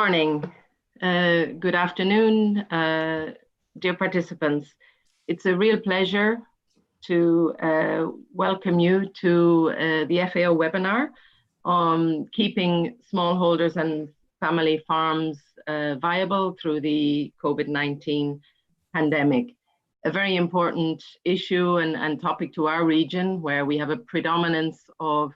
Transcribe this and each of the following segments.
morning, good afternoon, dear participants. It's a real pleasure to welcome you to the FAO webinar on keeping smallholders and family farms viable through the COVID-19 pandemic. A very important issue and topic to our region, where we have a predominance of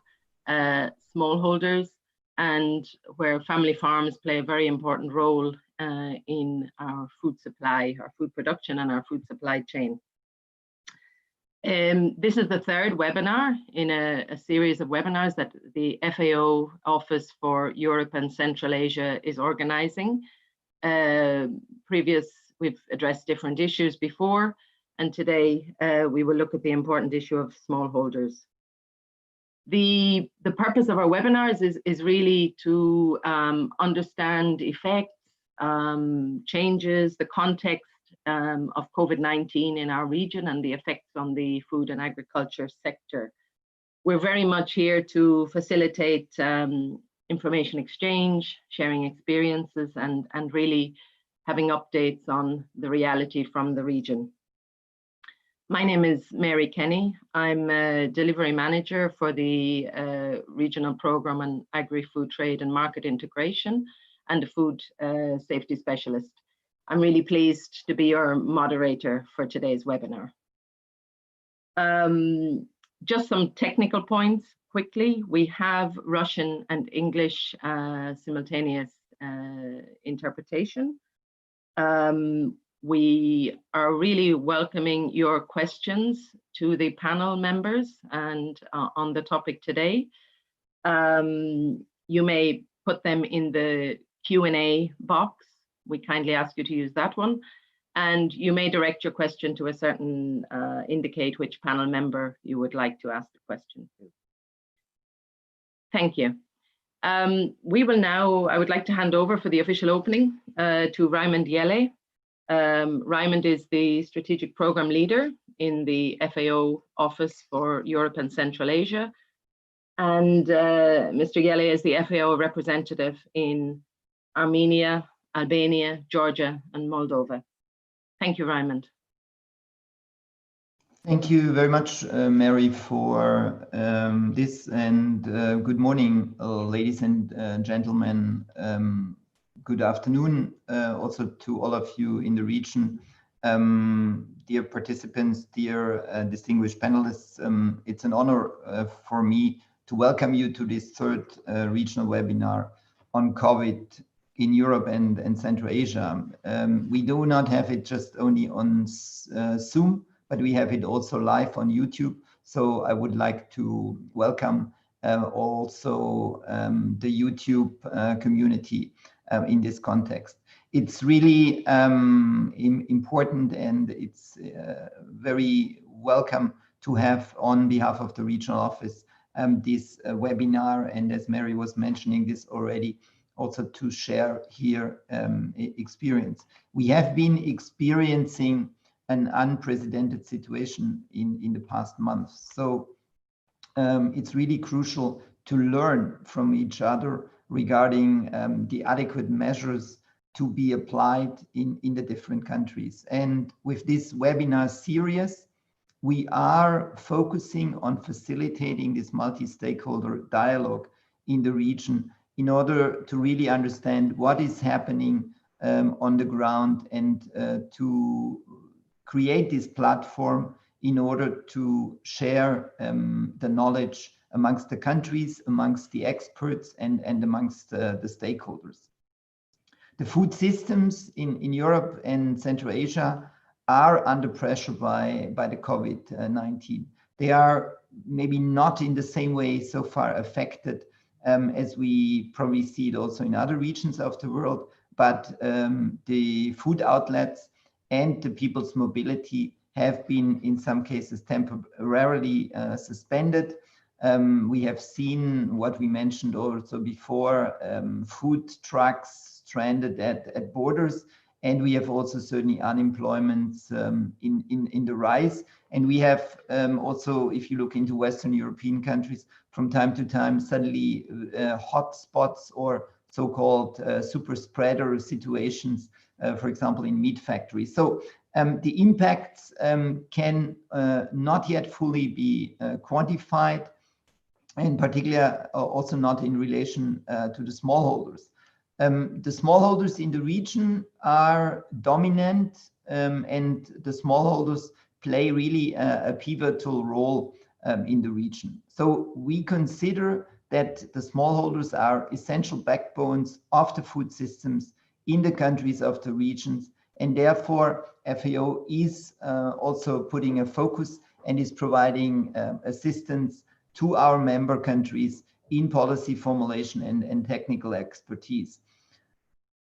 smallholders and where family farms play a very important role in our food supply, our food production and our food supply chain. This is the third webinar in a series of webinars that the FAO Office for Europe and Central Asia is organizing. We've addressed different issues before, and today we will look at the important issue of smallholders. The purpose of our webinars is really to understand effects, changes, the context of COVID-19 in our region and the effects on the food and agriculture sector. We're very much here to facilitate information exchange, sharing experiences, and really having updates on the reality from the region. My name is Mary Kenny. I'm a delivery manager for the regional program on agri-food trade and market integration and a food safety specialist. I'm really pleased to be your moderator for today's webinar. Just some technical points quickly. We have Russian and English simultaneous interpretation. We are really welcoming your questions to the panel members and on the topic today. You may put them in the Q&A box. We kindly ask you to use that one. And you may direct your question to a certain, indicate which panel member you would like to ask the question to. Thank you. I would like to hand over for the official opening to Raymond Yele. Raymond is the strategic program leader in the FAO Office for Europe and Central Asia. And Mr. Yele is the FAO representative in Armenia, Albania, Georgia, and Moldova. Thank you, Raymond. Thank you very much, Mary, for this, and good morning, ladies and gentlemen. Good afternoon also to all of you in the region. Dear participants, dear distinguished panelists, it's an honor for me to welcome you to this third regional webinar on COVID in Europe and Central Asia. We do not have it just only on Zoom, but we have it also live on YouTube. So I would like to welcome also the YouTube community in this context. It's really important, and it's very welcome to have, on behalf of the regional office, this webinar, and as Mary was mentioning this already, also to share here experience. We have been experiencing an unprecedented situation in the past months. So it's really crucial to learn from each other regarding the adequate measures to be applied in the different countries. And with this webinar series, we are focusing on facilitating this multi-stakeholder dialogue in the region in order to really understand what is happening on the ground, and to create this platform in order to share the knowledge amongst the countries, amongst the experts, and amongst the stakeholders. The food systems in Europe and Central Asia are under pressure by the COVID-19. They are maybe not in the same way so far affected as we probably see it also in other regions of the world, but the food outlets and the people's mobility have been in some cases temporarily suspended. We have seen what we mentioned also before, food trucks stranded at borders, and we have also certainly unemployment in the rise. And we have also, if you look into Western European countries, from time to time, suddenly hot spots or so-called super spreader situations, for example, in meat factories. So the impacts can not yet fully be quantified, in particular also not in relation to the smallholders. The smallholders in the region are dominant, and the smallholders play really a pivotal role in the region. So we consider that the smallholders are essential backbones of the food systems in the countries of the regions, and therefore FAO is also putting a focus and is providing assistance to our member countries in policy formulation and technical expertise.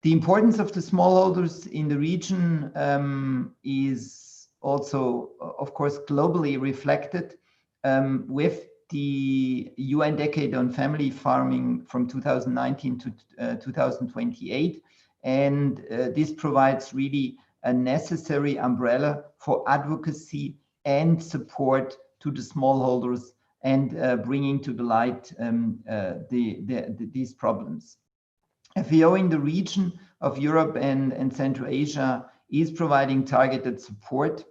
The importance of the smallholders in the region is also, of course, globally reflected with the UN Decade on Family Farming from 2019 to 2028. And this provides really a necessary umbrella for advocacy and support to the smallholders and bringing to the light these problems. FAO in the region of Europe and Central Asia is providing targeted support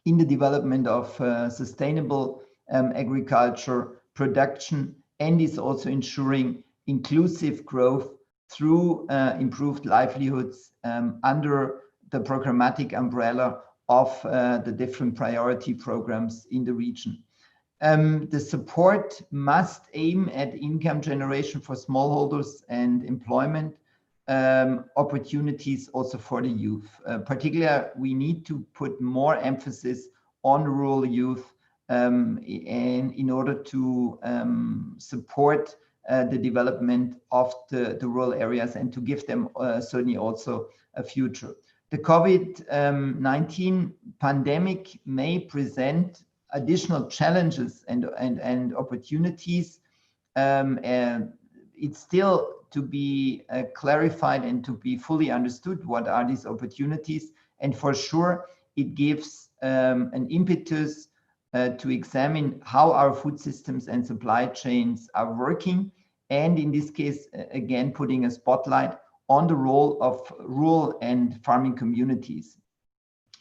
in the development of sustainable agriculture production, and is also ensuring inclusive growth through improved livelihoods under the programmatic umbrella of the different priority programs in the region. The support must aim at income generation for smallholders and employment opportunities also for the youth. Particularly, we need to put more emphasis on rural youth and in order to support the development of the rural areas and to give them certainly also a future. The COVID-19 pandemic may present additional challenges and opportunities. It's still to be clarified and to be fully understood what are these opportunities. And for sure, it gives an impetus to examine how our food systems and supply chains are working. And in this case, again, putting a spotlight on the role of rural and farming communities.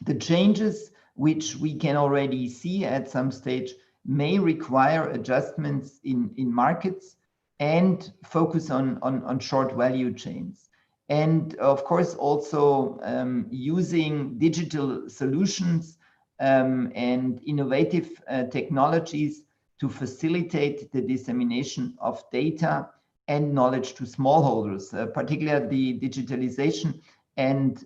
The changes which we can already see at some stage may require adjustments in markets and focus on short value chains. And of course, also using digital solutions and innovative technologies to facilitate the dissemination of data and knowledge to smallholders, particularly the digitalization and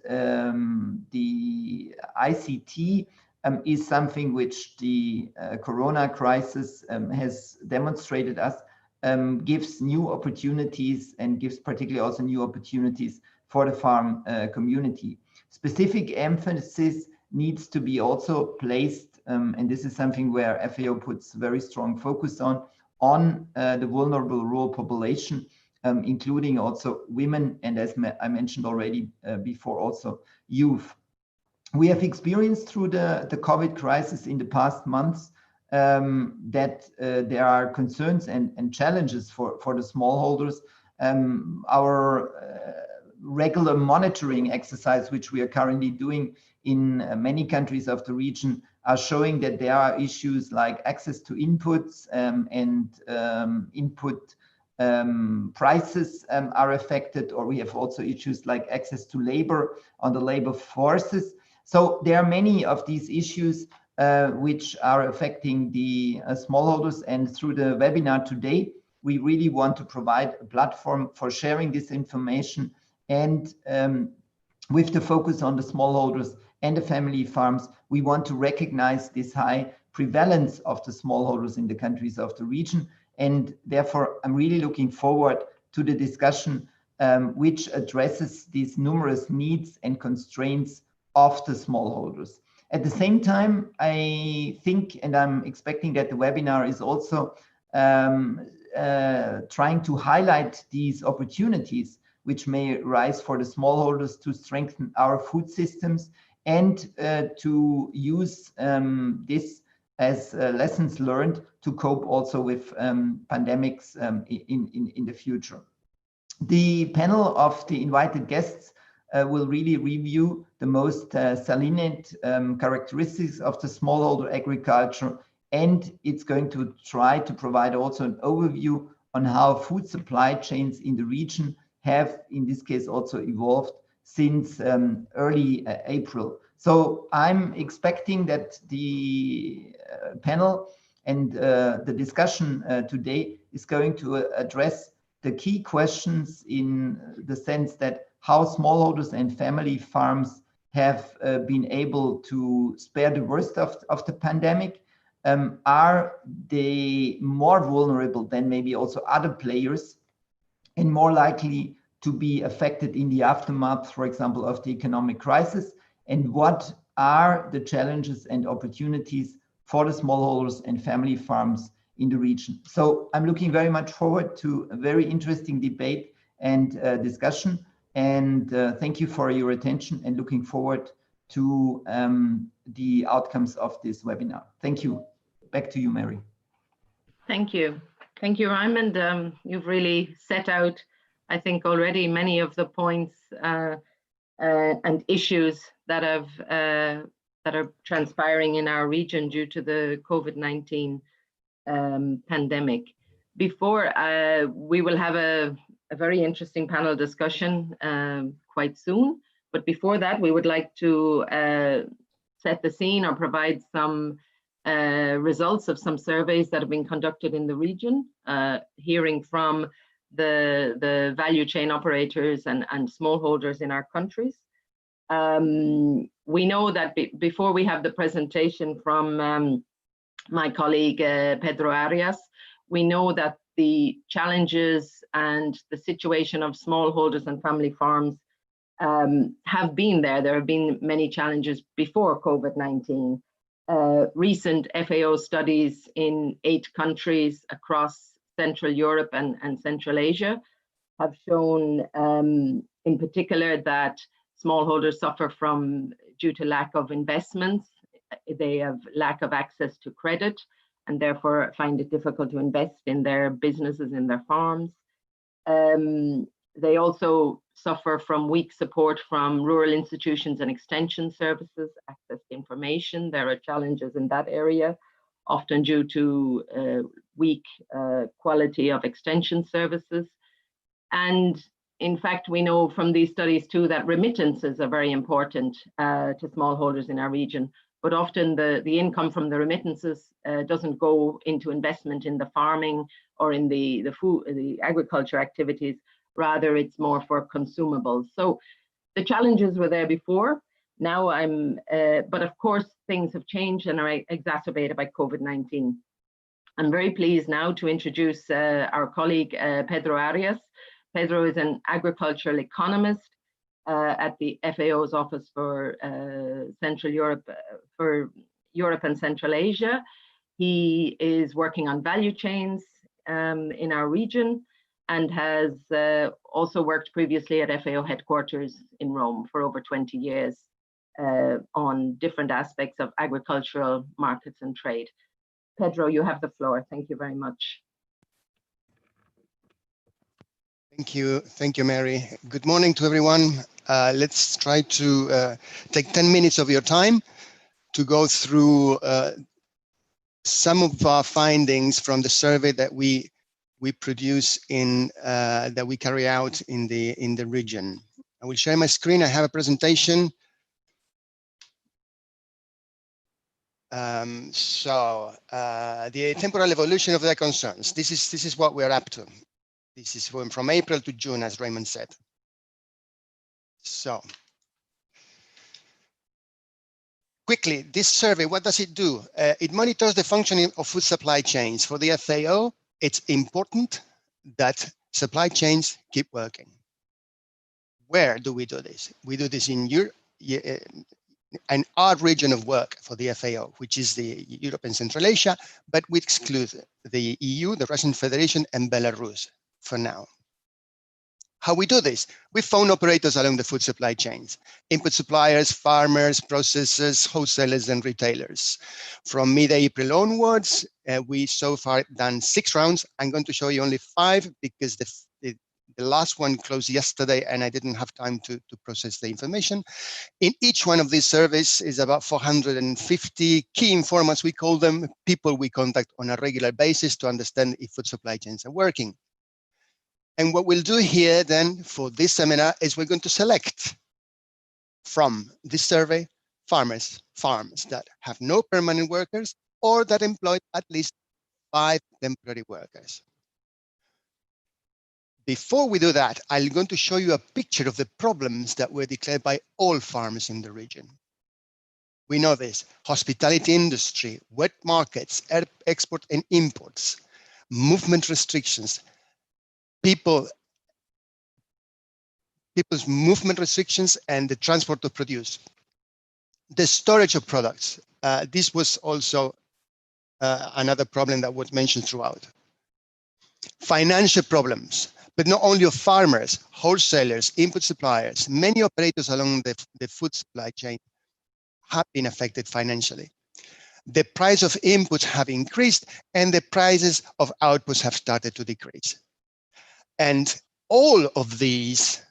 the ICT is something which the Corona crisis has demonstrated us gives new opportunities and gives particularly also new opportunities for the farm community. Specific emphasis needs to be also placed, and this is something where FAO puts very strong focus on the vulnerable rural population, including also women, and as I mentioned already before, also youth. We have experienced through the COVID crisis in the past months that there are concerns and challenges for the smallholders. Our regular monitoring exercise, which we are currently doing in many countries of the region, are showing that there are issues like access to inputs and input prices are affected, or we have also issues like access to labor on the labor forces. So there are many of these issues which are affecting the smallholders, and through the webinar today, we really want to provide a platform for sharing this information, and with the focus on the smallholders and the family farms, we want to recognize this high prevalence of the smallholders in the countries of the region. And therefore, I'm really looking forward to the discussion which addresses these numerous needs and constraints of the smallholders. At the same time, I think, and I'm expecting that the webinar is also trying to highlight these opportunities which may rise for the smallholders to strengthen our food systems and to use this as lessons learned to cope also with pandemics in the future. The panel of the invited guests will really review the most salient characteristics of the smallholder agriculture, and it's going to try to provide also an overview on how food supply chains in the region have, in this case, also evolved since early April. So I'm expecting that the panel and the discussion today is going to address the key questions in the sense that how smallholders and family farms have been able to spare the worst of the pandemic. Are they more vulnerable than maybe also other players and more likely to be affected in the aftermath, for example, of the economic crisis? And what are the challenges and opportunities for the smallholders and family farms in the region? So I'm looking very much forward to a very interesting debate and discussion. And thank you for your attention, and looking forward to the outcomes of this webinar. Thank you. Back to you, Mary. Thank you. Thank you, Raymond. You've really set out, I think, already many of the points and issues that are transpiring in our region due to the COVID-19 pandemic. Before we will have a very interesting panel discussion quite soon, but before that, we would like to set the scene or provide some results of some surveys that have been conducted in the region, hearing from the value chain operators and smallholders in our countries. We know that before we have the presentation from my colleague Pedro Arias, we know that the challenges and the situation of smallholders and family farms have been there. There have been many challenges before COVID-19. Recent FAO studies in 8 countries across Central Europe and Central Asia have shown in particular that smallholders suffer due to lack of investments. They have lack of access to credit and therefore find it difficult to invest in their businesses, in their farms. They also suffer from weak support from rural institutions and extension services, access to information. There are challenges in that area, often due to weak quality of extension services. And in fact, we know from these studies too that remittances are very important to smallholders in our region, but often the income from the remittances doesn't go into investment in the farming or in the agriculture activities. Rather, it's more for consumables. So the challenges were there before. Now but of course, things have changed and are exacerbated by COVID-19. I'm very pleased now to introduce our colleague, Pedro Arias. Pedro is an agricultural economist at the FAO's Office for Central Europe, for Europe and Central Asia. He is working on value chains in our region and has also worked previously at FAO headquarters in Rome for over 20 years on different aspects of agricultural markets and trade. Pedro, you have the floor. Thank you very much. Thank you, Mary. Good morning to everyone. Let's try to take 10 minutes of your time to go through some of our findings from the survey that we produce that we carry out in the region. I will share my screen. I have a presentation. The temporal evolution of their concerns. This is what we're up to. This is from April to June, as Raymond said. So, quickly, this survey, what does it do? It monitors the functioning of food supply chains. For the FAO, it's important that supply chains keep working. Where do we do this? We do this in Europe, and our region of work for the FAO, which is the Europe and Central Asia, but we exclude the EU, the Russian Federation, and Belarus for now. How we do this? We phone operators along the food supply chains, input suppliers, farmers, processors, wholesalers, and retailers. From mid-April onwards, we so far done 6 rounds. I'm going to show you only 5 because The last one closed yesterday, and I didn't have time to process the information. In each one of these surveys is about 450 key informants, we call them, people we contact on a regular basis to understand if food supply chains are working. And what we'll do here then for this seminar is we're going to select from this survey farms that have no permanent workers or that employ at least 5 temporary workers. Before we do that, I'm going to show you a picture of the problems that were declared by all farmers in the region. We know this: hospitality industry, wet markets, export and imports, movement restrictions, people's movement restrictions, and the transport of produce. The storage of products. This was also another problem that was mentioned throughout. Financial problems, but not only of farmers, wholesalers, input suppliers, many operators along the food supply chain have been affected financially. The price of inputs have increased and the prices of outputs have started to decrease. And all of these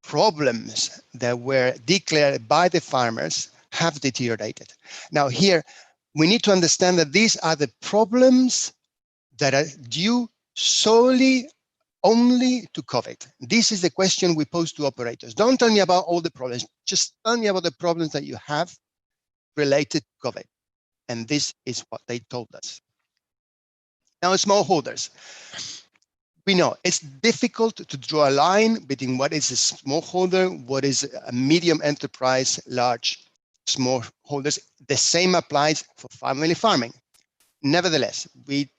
problems that were declared by the farmers have deteriorated. Now here, we need to understand that these are the problems that are due solely only to COVID. This is the question we pose to operators. Don't tell me about all the problems, just tell me about the problems that you have related to COVID. And this is what they told us. Now, smallholders. We know it's difficult to draw a line between what is a smallholder, what is a medium enterprise, large smallholders. The same applies for family farming. Nevertheless, we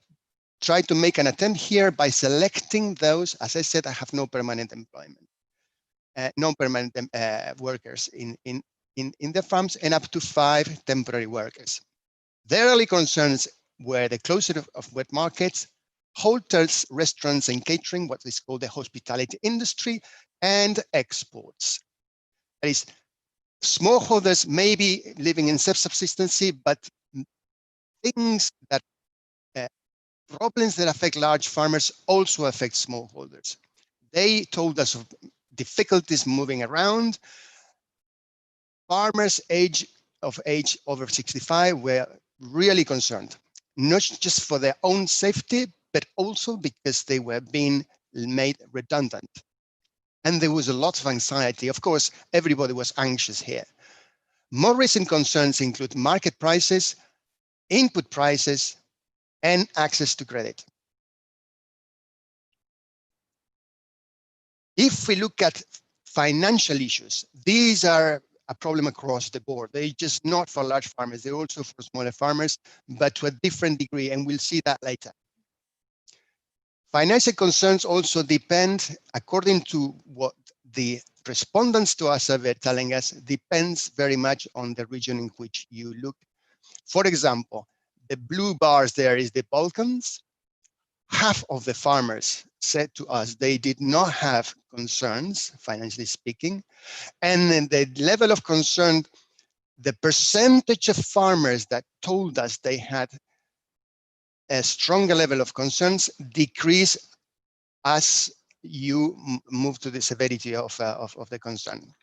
try to make an attempt here by selecting those, as I said, that have no permanent employment, no permanent workers in the farms, and up to 5 temporary workers. Their early concerns were the closure of wet markets, hotels, restaurants, and catering, what is called the hospitality industry, and exports. That is, smallholders may be living in self-subsistency, but things that problems that affect large farmers also affect smallholders. They told us of difficulties moving around. Farmers age over 65 were really concerned, not just for their own safety, but also because they were being made redundant. And there was a lot of anxiety. Of course, everybody was anxious here. More recent concerns include market prices, input prices, and access to credit. If we look at financial issues, these are a problem across the board. They're just not for large farmers, they're also for smaller farmers, but to a different degree, and we'll see that later. Financial concerns also depend, according to what the respondents to our survey are telling us, depends very much on the region in which you look. For example, the blue bars there is the Balkans. Half of the farmers said to us they did not have concerns, financially speaking, and then the level of concern, the percentage of farmers that told us they had a stronger level of concerns decrease as you move to the severity of the concern.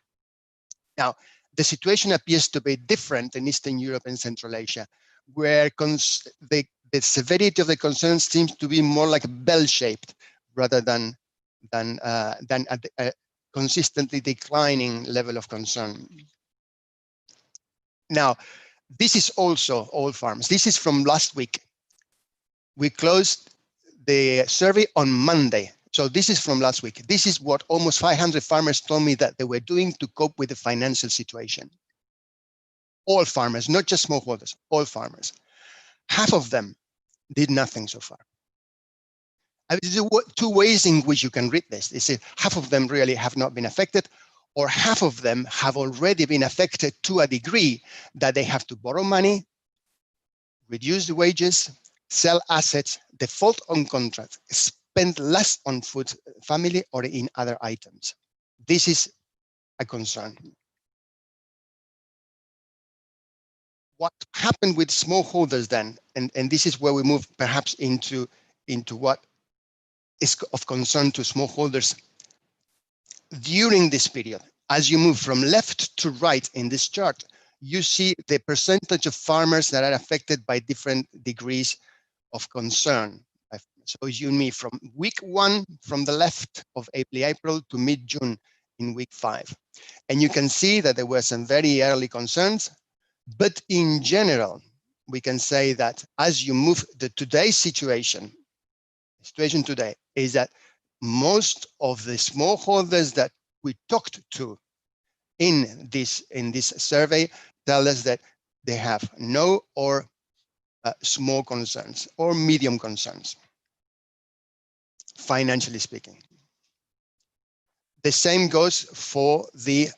Now, the situation appears to be different in Eastern Europe and Central Asia, where the severity of the concern seems to be more like bell-shaped rather than a consistently declining level of concern. Now, this is also all farms. This is from last week. We closed the survey on Monday. So this is from last week. This is what almost 500 farmers told me that they were doing to cope with the financial situation. All farmers, not just smallholders, all farmers. Half of them did nothing so far. There are 2 ways in which you can read this. They say half of them really have not been affected, or half of them have already been affected to a degree that they have to borrow money, reduce the wages, sell assets, default on contracts, spend less on food, family, or in other items. This is a concern. What happened with smallholders then, and this is where we move perhaps into what is of concern to smallholders during this period. As you move from left to right in this chart, you see the percentage of farmers that are affected by different degrees of concern. So you mean from week 1 from the left of April to mid-June in week 5. And you can see that there were some very early concerns, but in general, we can say that as you move today's situation today is that most of the smallholders that we talked to in this survey tell us that they have no or small concerns or medium concerns, financially speaking. The same goes for the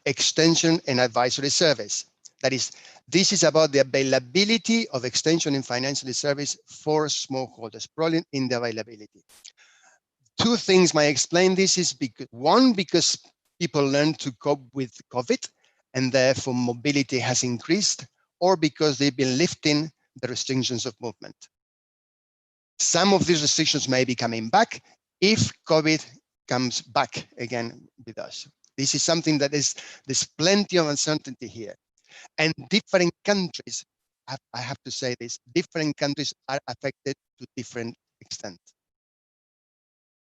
extension and advisory service. That is, this is about the availability of extension and financial service for smallholders, problem in the availability. Two things might explain this is because people learned to cope with COVID and therefore mobility has increased, or because they've been lifting the restrictions of movement. Some of these restrictions may be coming back if COVID comes back again with us. This is something that there's plenty of uncertainty here. And different countries, I have to say this, different countries are affected to different extent.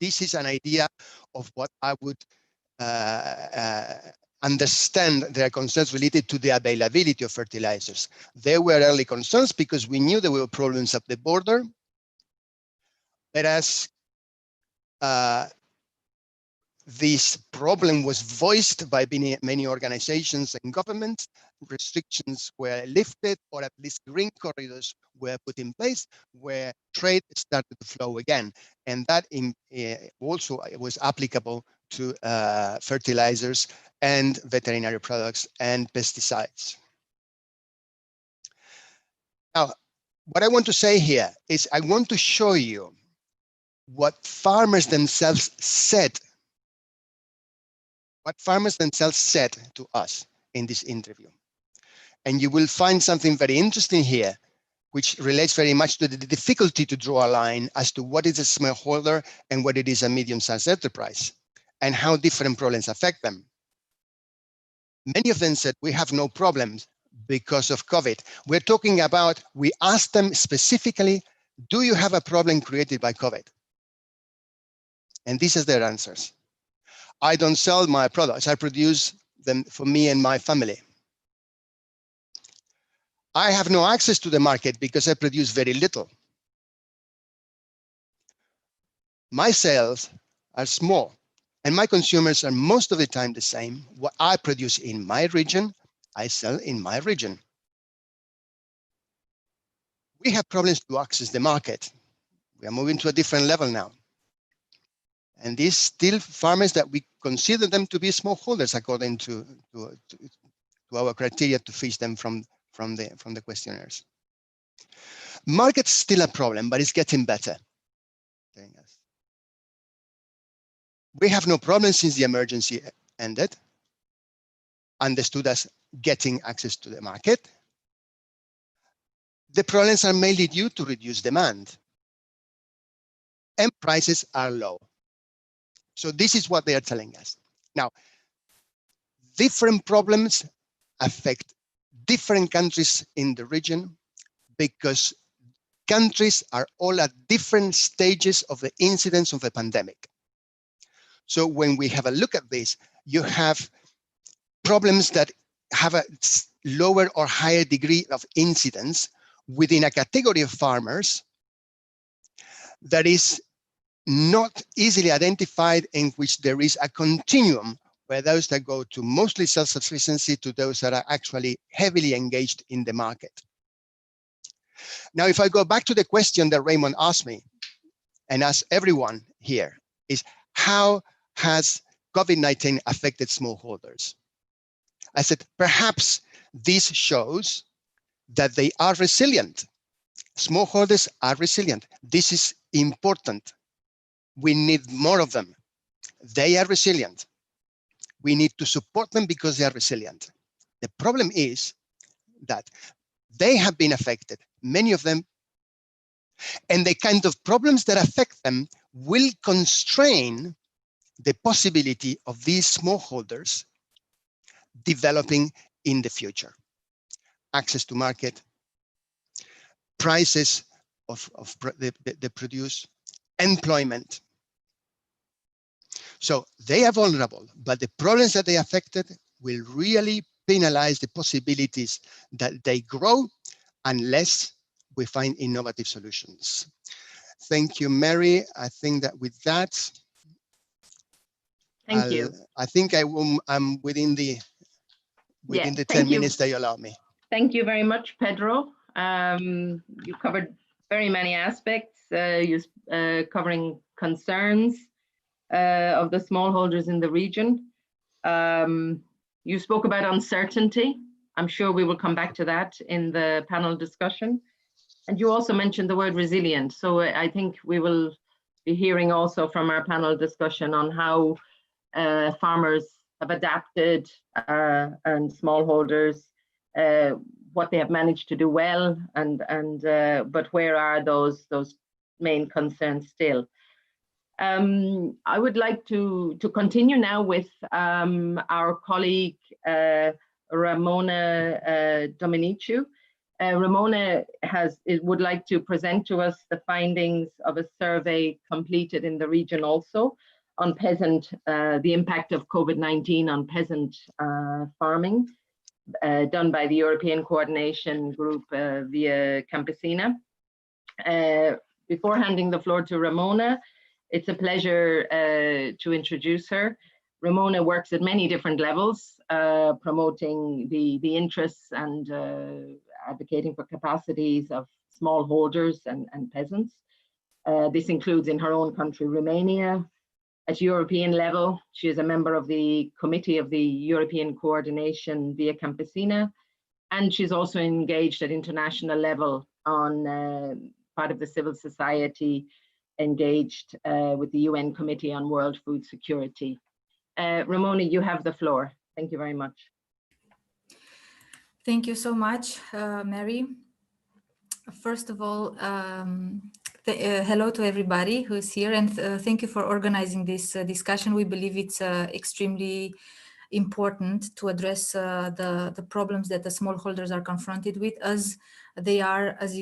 This is an idea of what I would understand their concerns related to the availability of fertilizers. There were early concerns because we knew there were problems at the border, whereas this problem was voiced by many organizations and governments. Restrictions were lifted, or at least green corridors were put in place where trade started to flow again. And that also was applicable to fertilizers and veterinary products and pesticides. Now, what I want to say here is I want to show you what farmers themselves said to us in this interview. And you will find something very interesting here, which relates very much to the difficulty to draw a line as to what is a smallholder and what it is a medium-sized enterprise, and how different problems affect them. Many of them said, we have no problems because of COVID. We're talking about, we asked them specifically, do you have a problem created by COVID? And these are their answers. I don't sell my products. I produce them for me and my family. I have no access to the market because I produce very little. My sales are small and my consumers are most of the time the same. What I produce in my region, I sell in my region. We have problems to access the market. We are moving to a different level now. And these still farmers that we consider them to be smallholders according to our criteria to fish them from the questionnaires. Market's still a problem, but it's getting better. We have no problem since the emergency ended, understood as getting access to the market. The problems are mainly due to reduced demand, and prices are low. So this is what they are telling us. Now, different problems affect different countries in the region because countries are all at different stages of the incidence of the pandemic. So when we have a look at this, you have problems that have a lower or higher degree of incidence within a category of farmers that is not easily identified, in which there is a continuum where those that go to mostly self-sufficiency to those that are actually heavily engaged in the market. Now, if I go back to the question that Raymond asked me and asked everyone here, is how has COVID-19 affected smallholders? I said, perhaps this shows that they are resilient. Smallholders are resilient. This is important. We need more of them. They are resilient. We need to support them because they are resilient. The problem is that they have been affected, many of them And the kind of problems that affect them will constrain the possibility of these smallholders developing in the future. Access to market, prices of the produce, employment. So they are vulnerable, but the problems that they affected will really penalize the possibilities that they grow unless we find innovative solutions. Thank you, Mary. I think that with that, Thank you. I think I'm within the 10 minutes that you allow me. Thank you very much, Pedro. You covered very many aspects, covering concerns of the smallholders in the region. You spoke about uncertainty. I'm sure we will come back to that in the panel discussion. And you also mentioned the word resilient. So I think we will be hearing also from our panel discussion on how farmers have adapted and smallholders, what they have managed to do well, but where are those main concerns still? I would like to continue now with our colleague Ramona Dominici. Ramona would like to present to us the findings of a survey completed in the region also on the impact of COVID-19 on peasant farming, done by the European Coordination Group via Campesina. Before handing the floor to Ramona, it's a pleasure to introduce her. Ramona works at many different levels, promoting the interests and advocating for capacities of smallholders and peasants. This includes in her own country, Romania. At European level, she is a member of the Committee of the European Coordination via Campesina, and she's also engaged at international level on part of the civil society engaged with the UN Committee on World Food Security. Ramona, you have the floor. Thank you very much. Thank you so much, Mary. First of all, hello to everybody who's here, and thank you for organizing this discussion. We believe it's extremely important to address the problems that the smallholders are confronted with, as they are, as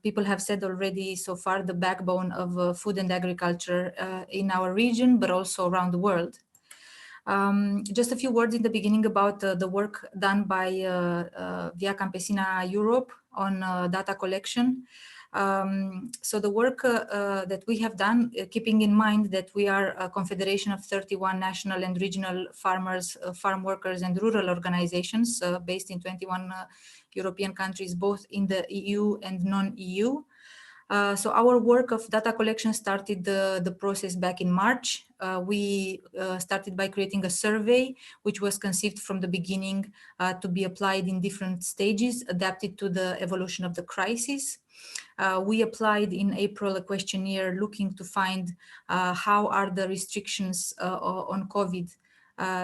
people have said already so far, the backbone of food and agriculture in our region, but also around the world. Just a few words in the beginning about the work done by Via Campesina Europe on data collection. So the work that we have done, keeping in mind that we are a confederation of 31 national and regional farmers, farm workers and rural organizations based in 21 European countries, both in the EU and non-EU. So our work of data collection started the process back in March. We started by creating a survey, which was conceived from the beginning to be applied in different stages, adapted to the evolution of the crisis. We applied in April a questionnaire looking to find how are the restrictions on COVID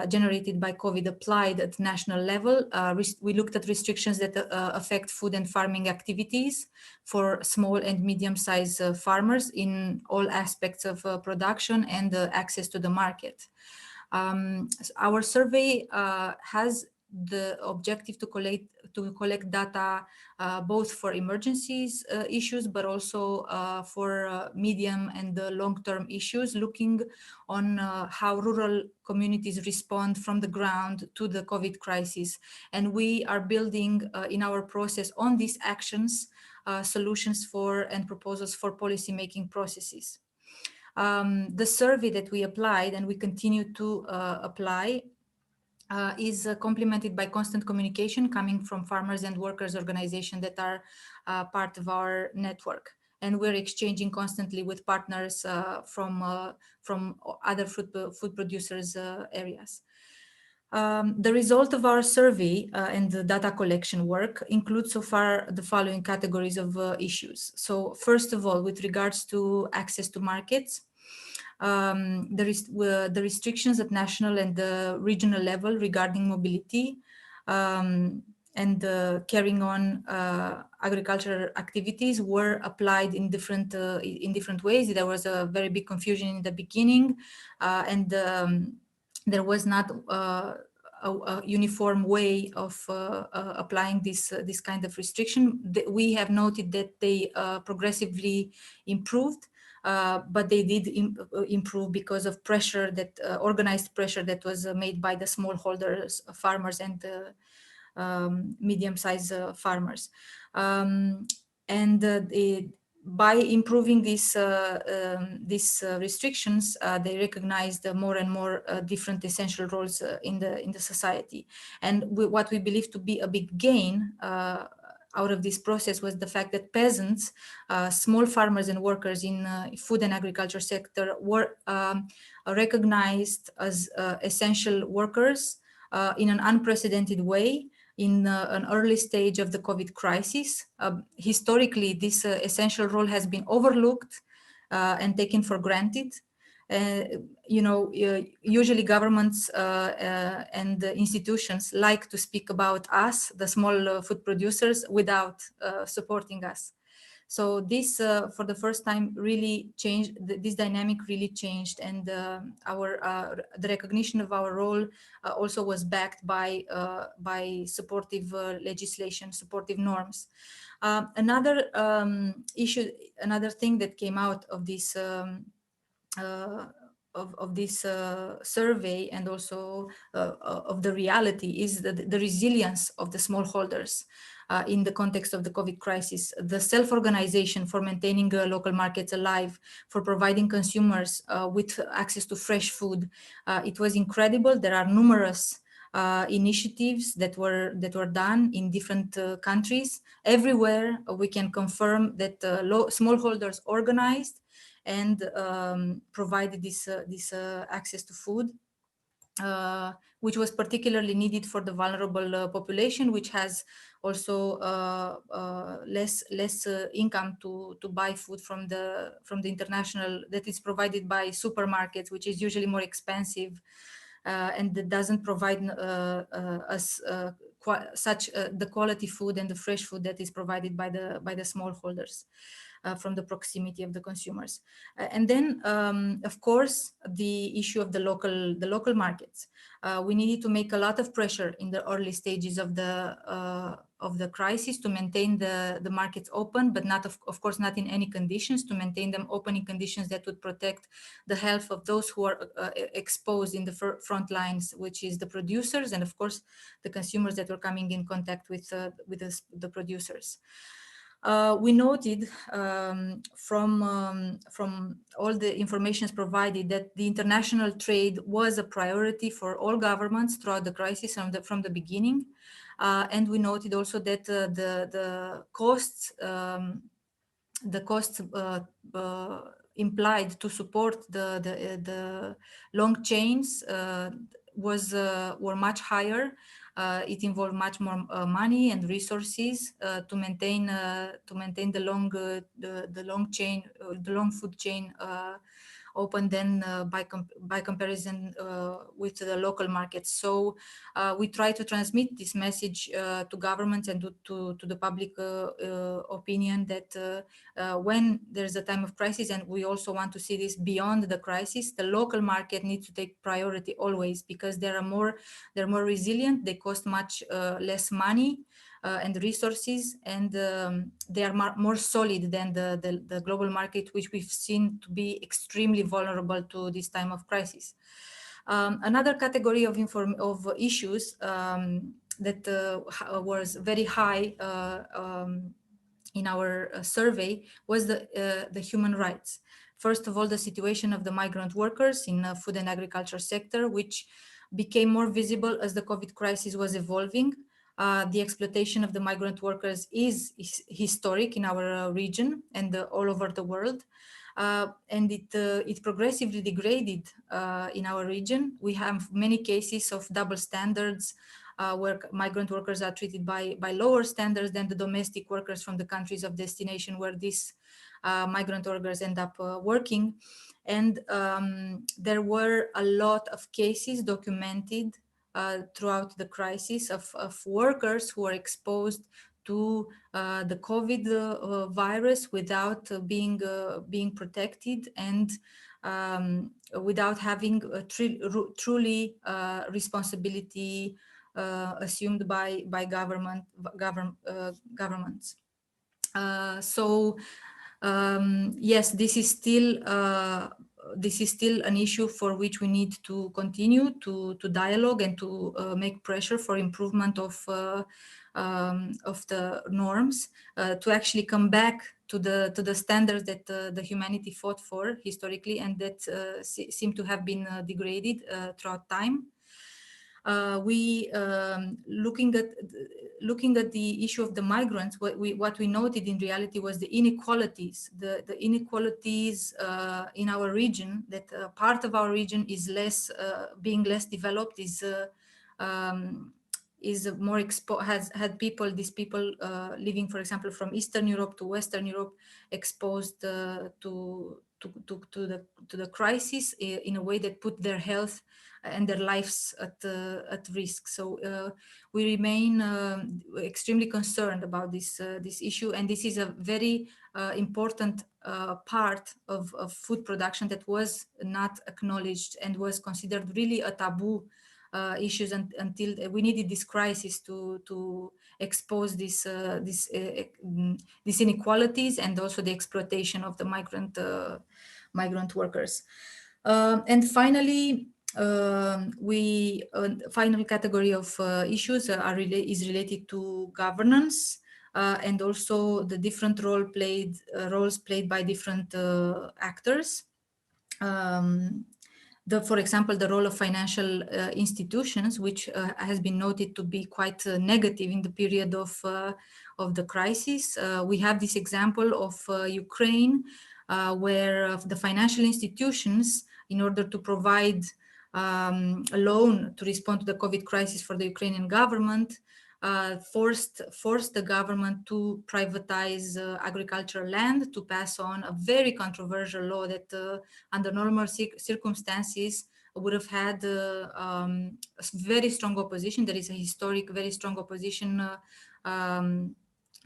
generated by COVID applied at national level. We looked at restrictions that affect food and farming activities for small and medium-sized farmers in all aspects of production and access to the market. Our survey has the objective to collect data both for emergencies issues, but also for medium and long-term issues, looking on how rural communities respond from the ground to the COVID crisis. And we are building in our process on these actions, solutions for and proposals for policy-making processes. The survey that we applied and we continue to apply is complemented by constant communication coming from farmers and workers organizations that are part of our network. And we're exchanging constantly with partners from other food producers areas. The result of our survey and the data collection work includes so far the following categories of issues. So first of all, with regards to access to markets, the restrictions at national and the regional level regarding mobility and carrying on agricultural activities were applied in different ways. There was a very big confusion in the beginning, and there was not a uniform way of applying this kind of restriction. We have noted that they progressively improved, but they did improve because of pressure, that organized pressure that was made by the smallholders, farmers, and medium-sized farmers. By improving these restrictions, they recognized more and more different essential roles in the society. And what we believe to be a big gain out of this process was the fact that peasants, small farmers and workers in food and agriculture sector were recognized as essential workers in an unprecedented way in an early stage of the COVID crisis. Historically, this essential role has been overlooked and taken for granted. Usually governments and institutions like to speak about us, the small food producers, without supporting us. So this, for the first time, really changed. This dynamic really changed, and the recognition of our role also was backed by supportive legislation, supportive norms. Another issue, another thing that came out of this survey, and also of the reality, is the resilience of the smallholders in the context of the COVID crisis. The self-organization for maintaining local markets alive, for providing consumers with access to fresh food, it was incredible. There are numerous initiatives that were done in different countries. Everywhere we can confirm that smallholders organized and provided this access to food, which was particularly needed for the vulnerable population, which has also less income to buy food from the international, that is provided by supermarkets, which is usually more expensive, and that doesn't provide us the quality food and the fresh food that is provided by the smallholders. From the proximity of the consumers. And then, of course, the issue of the local markets. We needed to make a lot of pressure in the early stages of the crisis to maintain the markets open, but not, of course, not in any conditions, to maintain them open in conditions that would protect the health of those who are exposed in the front lines, which is the producers, and of course, the consumers that were coming in contact with the producers. We noted from all the information provided that the international trade was a priority for all governments throughout the crisis from the beginning. And we noted also that the costs implied to support the long chains were much higher. It involved much more money and resources to maintain the long food chain open than by comparison with the local markets. So we try to transmit this message to governments and to the public opinion that when there's a time of crisis, and we also want to see this beyond the crisis, the local market needs to take priority always, because they're more resilient, they cost much less money and resources, and they are more solid than the global market, which we've seen to be extremely vulnerable to this time of crisis. Another category of issues that was very high in our survey was the human rights. First of all, the situation of the migrant workers in the food and agriculture sector, which became more visible as the COVID crisis was evolving. The exploitation of the migrant workers is historic in our region and all over the world. And it progressively degraded in our region. We have many cases of double standards where migrant workers are treated by lower standards than the domestic workers from the countries of destination where these migrant workers end up working. And there were a lot of cases documented throughout the crisis of workers who are exposed to the COVID virus without being protected and without having a truly responsibility assumed by governments. Yes, this is still an issue for which we need to continue to dialogue and to make pressure for improvement of the norms to actually come back to the standards that the humanity fought for historically and that seem to have been degraded throughout time. Looking at the issue of the migrants, what we noted in reality was the inequalities, the inequalities in our region. That part of our region is being less developed, is more exposed, has had these people living, for example, from Eastern Europe to Western Europe, exposed to the crisis in a way that put their health and their lives at risk. So we remain extremely concerned about this issue, and this is a very important part of food production that was not acknowledged and was considered really a taboo issues until we needed this crisis to expose these inequalities and also the exploitation of the migrant workers. And finally, final category of issues is related to governance and also the different roles played by different actors. For example, the role of financial institutions, which has been noted to be quite negative in the period of the crisis. We have this example of Ukraine, where the financial institutions, in order to provide a loan to respond to the COVID crisis for the Ukrainian government, forced the government to privatize agricultural land, to pass on a very controversial law that under normal circumstances would have had a very strong opposition. There is a historic, very strong opposition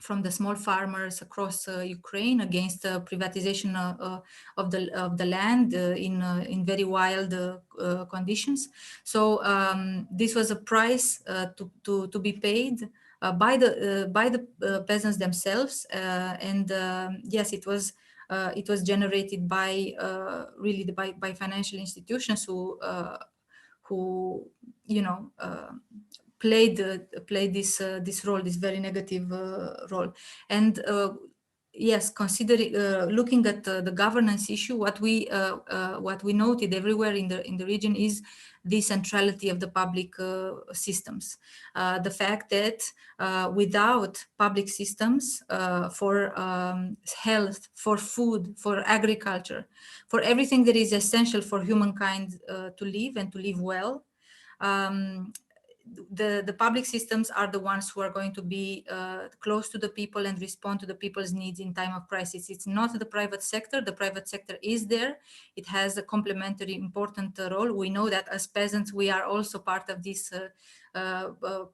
from the small farmers across Ukraine against privatization of the land in very wild conditions. So this was a price to be paid by the peasants themselves, and yes, it was generated by really by financial institutions who played this role, this very negative role. And yes, considering looking at the governance issue, what we noted everywhere in the region is the centrality of the public systems. The fact that without public systems for health, for food, for agriculture, for everything that is essential for humankind to live and to live well, the public systems are the ones who are going to be close to the people and respond to the people's needs in time of crisis. It's not the private sector. The private sector is there. It has a complementary important role. We know that as peasants, we are also part of this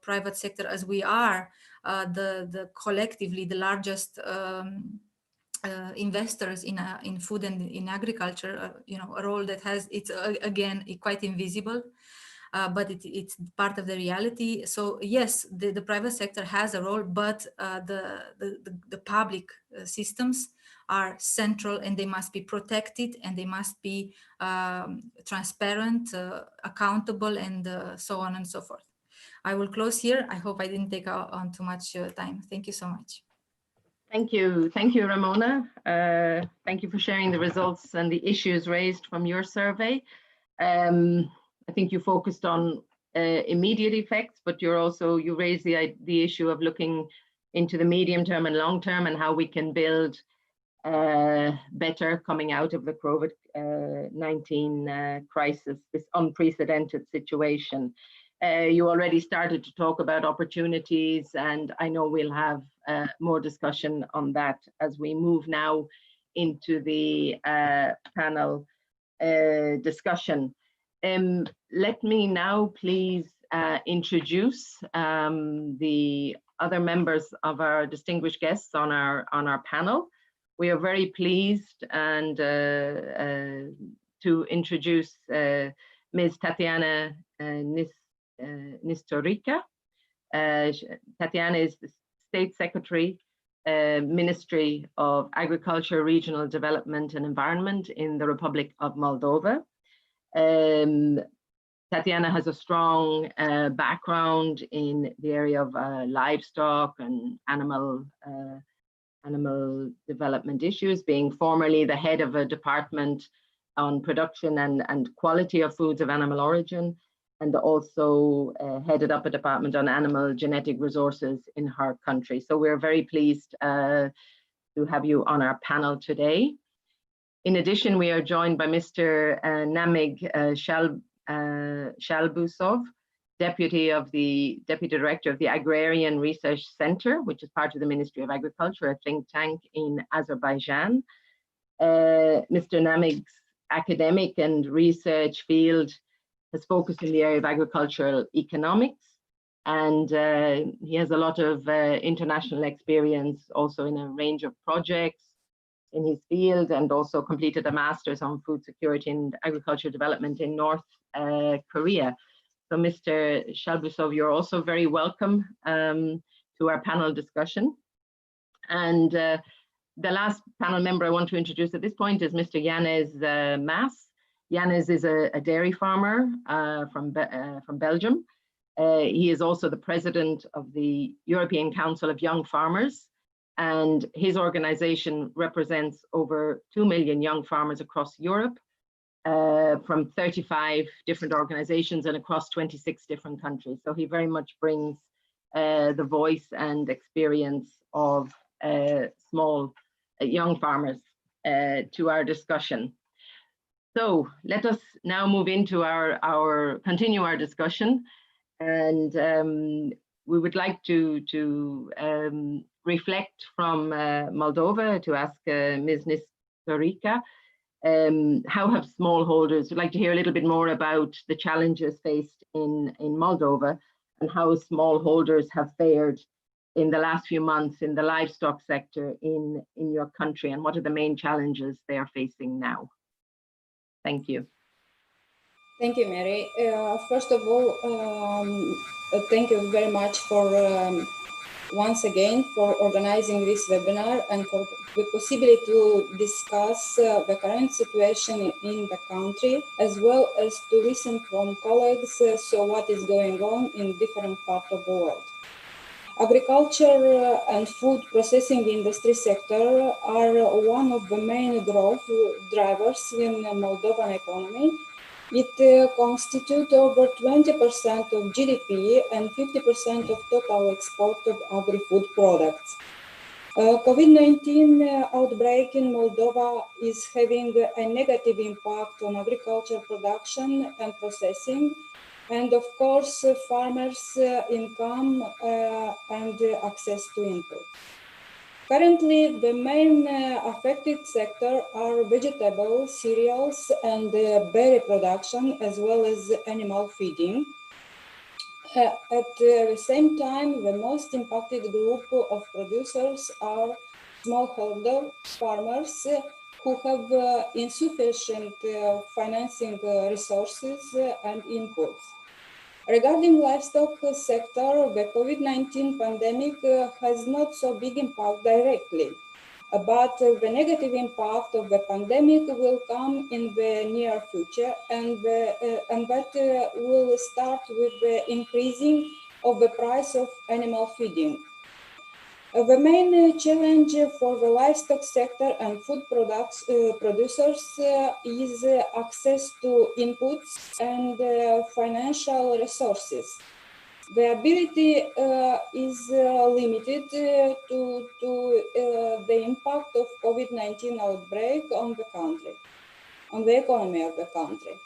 private sector, as we are the collectively the largest investors in food and in agriculture. A role that has, it's again quite invisible. But it's part of the reality. So yes, the private sector has a role, but the public systems are central, and they must be protected, and they must be transparent, accountable, and so on and so forth. I will close here. I hope I didn't take on too much time. Thank you so much. Thank you, Ramona. Thank you for sharing the results and the issues raised from your survey. I think you focused on immediate effects, but you raised the issue of looking into the medium term and long term, and how we can build better coming out of the COVID-19 crisis, this unprecedented situation. You already started to talk about opportunities, and I know we'll have more discussion on that as we move now into the panel discussion. Let me now please introduce the other members of our distinguished guests on our panel. We are very pleased and to introduce Ms. Tatiana Nistorika. Tatiana is the State Secretary, Ministry of Agriculture, Regional Development and Environment in the Republic of Moldova. Tatiana has a strong background in the area of livestock and animal development issues, being formerly the head of a department on production and quality of foods of animal origin, and also headed up a department on animal genetic resources in her country. So we're very pleased to have you on our panel today. In addition, we are joined by Mr. Namig Shalbusov, Deputy Director of the Agrarian Research Center, which is part of the Ministry of Agriculture, a think tank in Azerbaijan. Mr. Namig's academic and research field has focused in the area of agricultural economics, and he has a lot of international experience also in a range of projects in his field, and also completed a master's on food security and agriculture development in North Korea. So Mr. Shalbusov, you're also very welcome to our panel discussion. And the last panel member I want to introduce at this point is Mr. Janez Mas. Janez is a dairy farmer from Belgium. He is also the president of the European Council of Young Farmers, and his organization represents over 2 million young farmers across Europe, from 35 different organizations and across 26 different countries. So he very much brings the voice and experience of small young farmers to our discussion. So let us now move into continue our discussion, and we would like to reflect from Moldova, to ask Ms. Nistorika, how have smallholders, we'd like to hear a little bit more about the challenges faced in Moldova, and how smallholders have fared in the last few months in the livestock sector in your country, and what are the main challenges they are facing now. Thank you. Thank you, Mary. First of all, thank you very much for once again for organizing this webinar and for the possibility to discuss the current situation in the country, as well as to listen from colleagues, so what is going on in different parts of the world. Agriculture and food processing industry sector are one of the main growth drivers in the Moldovan economy. It constitutes over 20% of GDP and 50% of total export of agri-food products. COVID-19 outbreak in Moldova is having a negative impact on agriculture production and processing, and of course, farmers' income and access to input. Currently, the main affected sector are vegetable, cereals, and berry production, as well as animal feeding. At the same time, the most impacted group of producers are smallholder farmers who have insufficient financing resources and inputs. Regarding livestock sector, the COVID-19 pandemic has not so big impact directly, but the negative impact of the pandemic will come in the near future, and that will start with the increasing of the price of animal feeding. The main challenge for the livestock sector and food producers is access to inputs and financial resources. The ability is limited to the impact of COVID-19 outbreak on the country, on the economy of the country.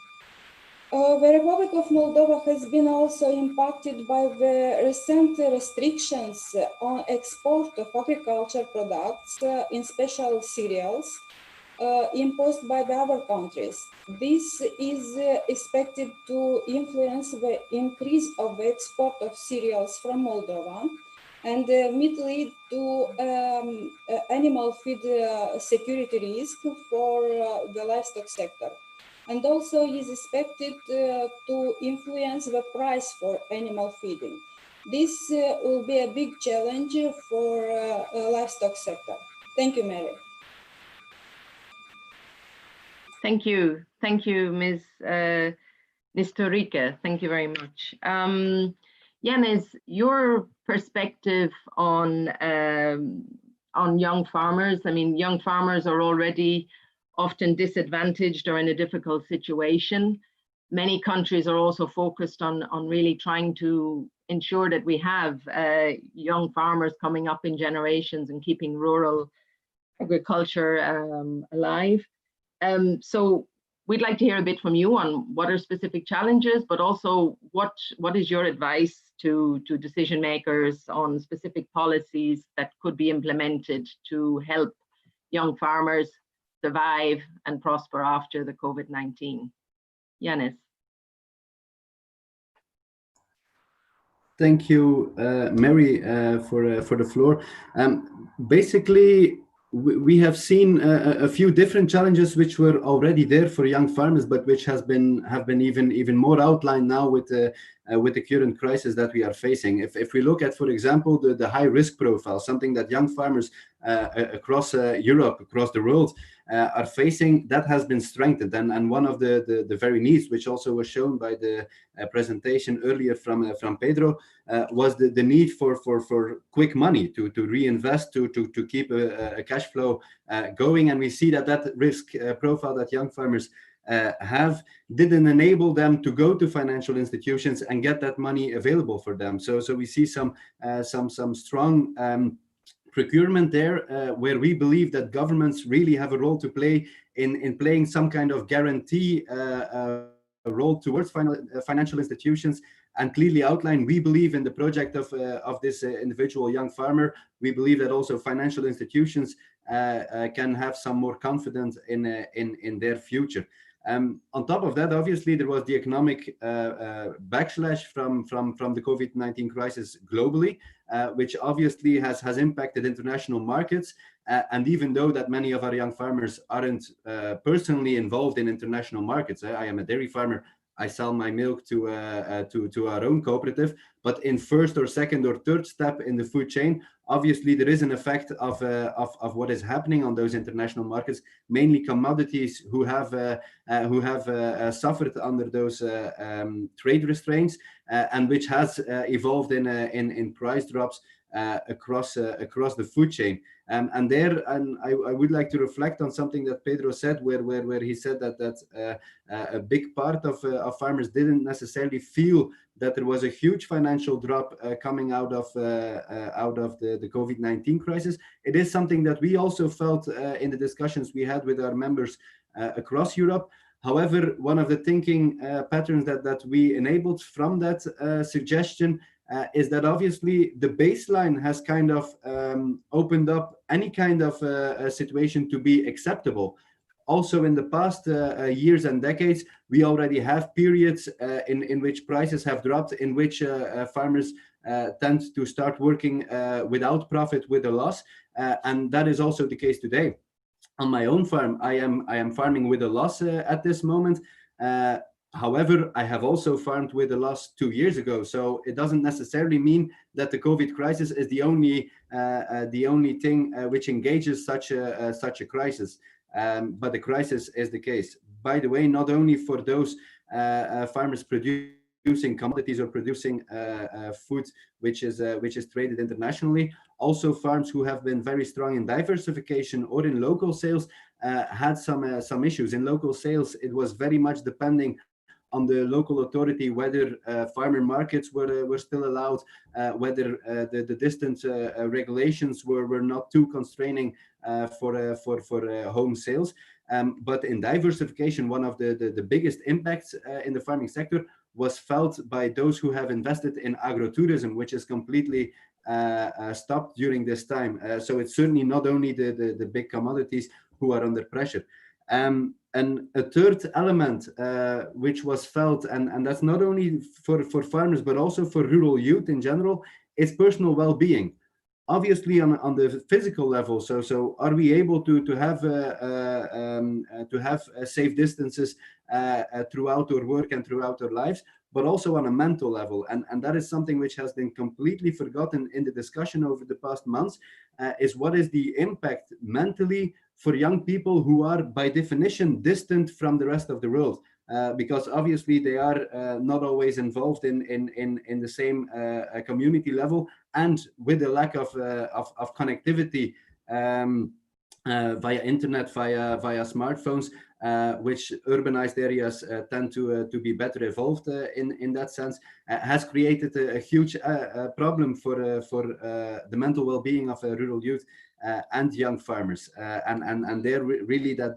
The Republic of Moldova has been also impacted by the recent restrictions on export of agriculture products, in special cereals, imposed by the other countries. This is expected to influence the increase of the export of cereals from Moldova and may lead to animal feed security risk for the livestock sector. And also is expected to influence the price for animal feeding. This will be a big challenge for livestock sector. Thank you, Mary. Thank you, Ms. Nistorika. Thank you very much. Yanis, your perspective on young farmers. I mean, young farmers are already often disadvantaged or in a difficult situation. Many countries are also focused on really trying to ensure that we have young farmers coming up in generations and keeping rural agriculture alive. So we'd like to hear a bit from you on what are specific challenges, but also what is your advice to decision makers on specific policies that could be implemented to help young farmers survive and prosper after the COVID-19. Yanis. Thank you, Mary, for the floor. Basically, we have seen a few different challenges which were already there for young farmers, but which have been even more outlined now with the current crisis that we are facing. If we look at, for example, the high risk profile, something that young farmers across Europe, across the world, are facing, that has been strengthened. And one of the very needs, which also was shown by the presentation earlier from Pedro, was the need for quick money to reinvest, to keep a cash flow going. And we see that risk profile that young farmers didn't enable them to go to financial institutions and get that money available for them. So we see some strong procurement there, where we believe that governments really have a role to play in playing some kind of guarantee role towards financial institutions, and clearly outline. We believe in the project of this individual young farmer. We believe that also financial institutions can have some more confidence in their future. On top of that, obviously, there was the economic backslash from the COVID-19 crisis globally, which obviously has impacted international markets. And even though that many of our young farmers aren't personally involved in international markets, I am a dairy farmer. I sell my milk to our own cooperative, but in first or second or third step in the food chain, obviously there is an effect of what is happening on those international markets, mainly commodities who have suffered under those trade restraints, and which has evolved in price drops across the food chain. And I would like to reflect on something that Pedro said, where he said that a big part of farmers didn't necessarily feel that there was a huge financial drop coming out of the COVID-19 crisis. It is something that we also felt in the discussions we had with our members across Europe. However, one of the thinking patterns that we enabled from that suggestion is that obviously the baseline has kind of opened up any kind of situation to be acceptable. Also, in the past years and decades, we already have periods in which prices have dropped, in which farmers tend to start working without profit, with a loss, and that is also the case today. On my own farm, I am farming with a loss at this moment. However, I have also farmed with a loss 2 years ago, so it doesn't necessarily mean that the COVID crisis is the only thing which engages such a crisis. But the crisis is the case. By the way, not only for those farmers producing commodities or producing food which is traded internationally, also farms who have been very strong in diversification or in local sales had some issues. In local sales, it was very much depending on the local authority whether farmer markets were still allowed, whether the distance regulations were not too constraining for home sales. But in diversification, one of the biggest impacts in the farming sector was felt by those who have invested in agrotourism, which is completely stopped during this time. So it's certainly not only the big commodities who are under pressure. And a third element which was felt, and that's not only for farmers but also for rural youth in general, is personal well-being. Obviously on the physical level, so are we able to have safe distances throughout our work and throughout our lives, but also on a mental level, and that is something which has been completely forgotten in the discussion over the past months, is what is the impact mentally for young people who are by definition distant from the rest of the world, because obviously they are not always involved in the same community level, and with the lack of connectivity via internet, via smartphones, which urbanized areas tend to be better evolved in that sense, has created a huge problem for the mental well-being of rural youth and young farmers, and there really that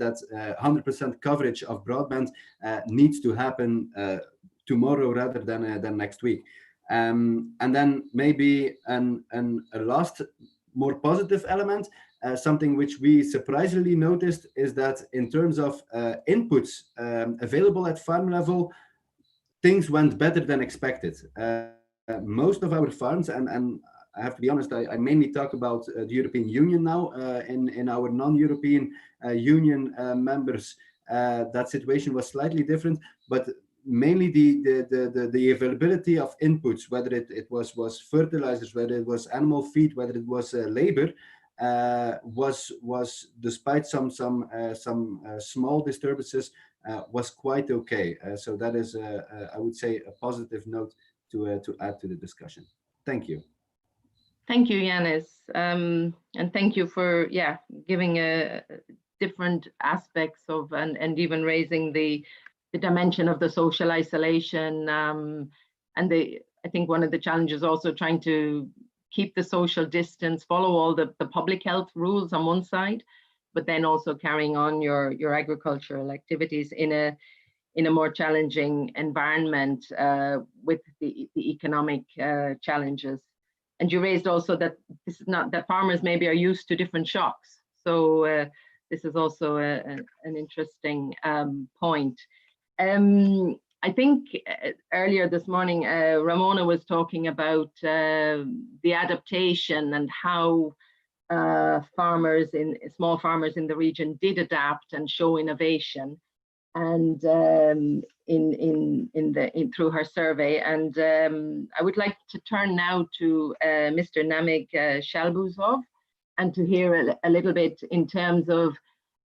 100% coverage of broadband needs to happen tomorrow rather than next week. And then maybe a last more positive element, something which we surprisingly noticed, is that in terms of inputs available at farm level, things went better than expected. Most of our farms, and I have to be honest, I mainly talk about the European Union now. In our non-European Union members, that situation was slightly different, but mainly the availability of inputs, whether it was fertilizers, whether it was animal feed, whether it was labor, was despite some small disturbances, was quite okay. So that is, I would say, a positive note to add to the discussion. Thank you. Thank you, Yanis, and thank you for giving different aspects of and even raising the dimension of the social isolation, and I think one of the challenges also trying to keep the social distance, follow all the public health rules on one side, but then also carrying on your agricultural activities in a more challenging environment with the economic challenges. And you raised also that this is not that farmers maybe are used to different shocks. So this is also an interesting point. I think earlier this morning, Ramona was talking about the adaptation and how small farmers in the region did adapt and show innovation, and through her survey. And I would like to turn now to Mr. Namig Shalbuzov, and to hear a little bit in terms of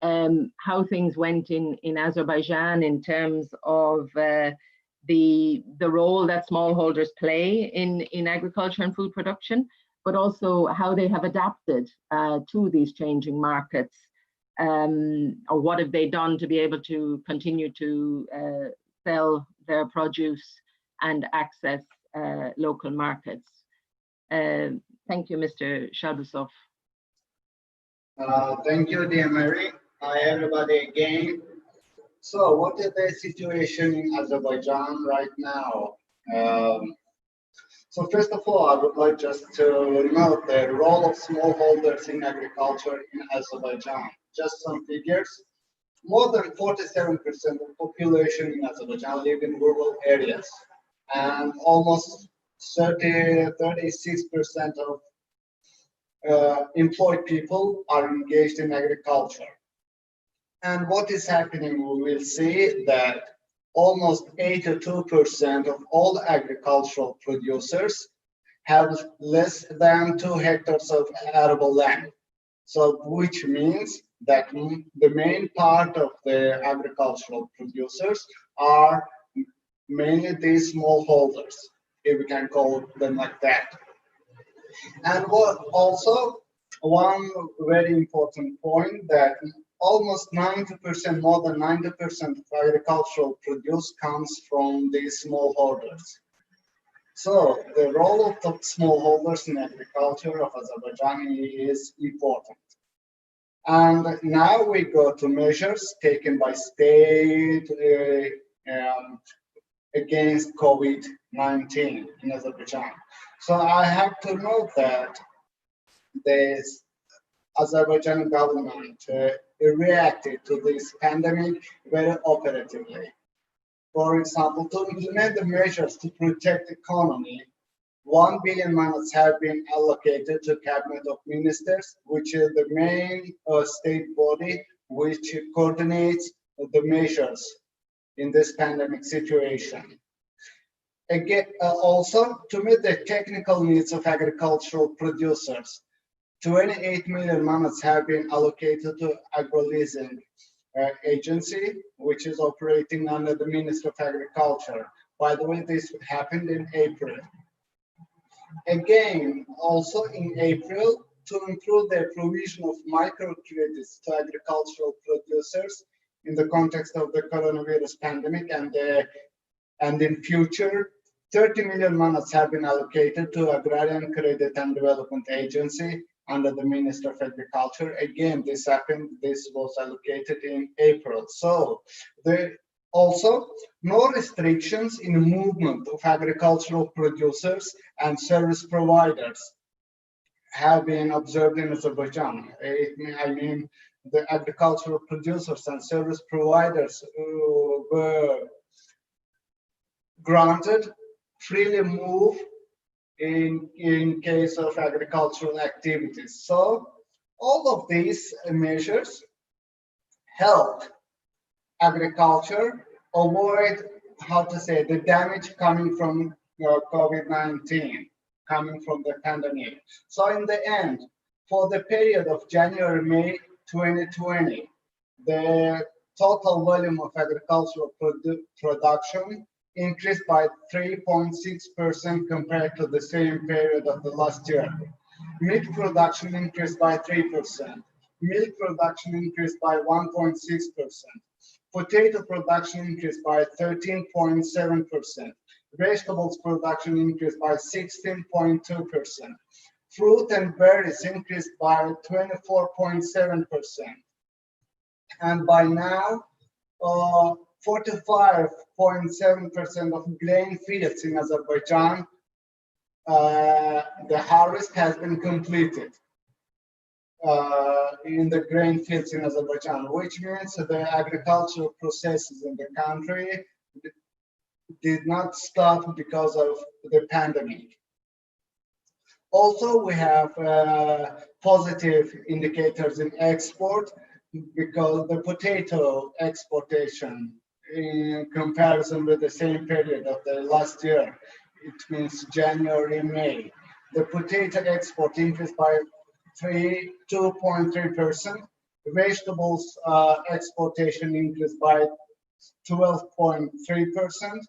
how things went in Azerbaijan in terms of the role that smallholders play in agriculture and food production, but also how they have adapted to these changing markets, or what have they done to be able to continue to sell their produce and access local markets. Thank you, Mr. Shalbuzov. Thank you, dear Mary. Hi, everybody again. So what is the situation in Azerbaijan right now? So first of all, I would like just to note the role of smallholders in agriculture in Azerbaijan. Just some figures. More than 47% of population in Azerbaijan live in rural areas, and almost 36% of employed people are engaged in agriculture. And what is happening, we will see that almost 82% of all agricultural producers have less than 2 hectares of arable land. So which means that the main part of the agricultural producers are mainly these smallholders, if we can call them like that. And also one very important point, that almost 90%, more than 90% of agricultural produce comes from these smallholders. So the role of the smallholders in agriculture of Azerbaijan is important. And now we go to measures taken by state against COVID-19 in Azerbaijan. So I have to note that the Azerbaijan government reacted to this pandemic very operatively. For example, to implement the measures to protect the economy, 1 billion manats have been allocated to Cabinet of Ministers, which is the main state body which coordinates the measures in this pandemic situation. Again, also to meet the technical needs of agricultural producers, 28 million manats have been allocated to agro-leasing agency, which is operating under the Ministry of Agriculture. By the way, this happened in April. Again, also in April, to improve the provision of microcredits to agricultural producers in the context of the coronavirus pandemic and in future, 30 million manats have been allocated to Agrarian Credit and Development Agency under the Ministry of Agriculture. Again, this was allocated in April. So also no restrictions in the movement of agricultural producers and service providers have been observed in Azerbaijan. I mean, the agricultural producers and service providers were granted freely move in case of agricultural activities. So all of these measures help agriculture avoid, the damage coming from COVID-19, coming from the pandemic. So in the end, for the period of January-May 2020, the total volume of agricultural production increased by 3.6% compared to the same period of the last year. Meat production increased by 3%. Milk production increased by 1.6%. Potato production increased by 13.7%. Vegetables production increased by 16.2%. Fruit and berries increased by 24.7%. And by now, 45.7% of grain fields in Azerbaijan, the harvest has been completed in the grain fields in Azerbaijan, which means the agricultural processes in the country did not stop because of the pandemic. Also, we have positive indicators in export because the potato exportation in comparison with the same period of the last year, it means January-May, the potato export increased by 2.3%. Vegetables exportation increased by 12.3%.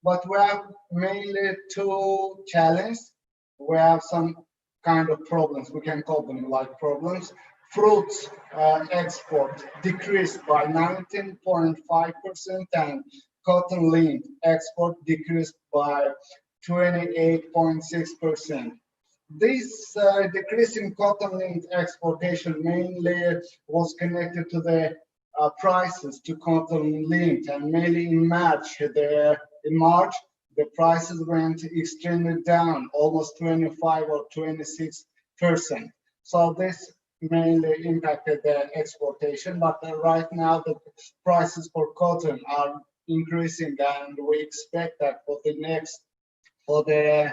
But we have mainly two challenges. We have some kind of problems. We can call them like problems. Fruits export decreased by 19.5% and cotton lint export decreased by 28.6%. This decrease in cotton lint exportation mainly was connected to the prices to cotton lint, and mainly in March, the prices went extremely down, almost 25 or 26%. So this mainly impacted the exportation, but right now the prices for cotton are increasing, and we expect that for the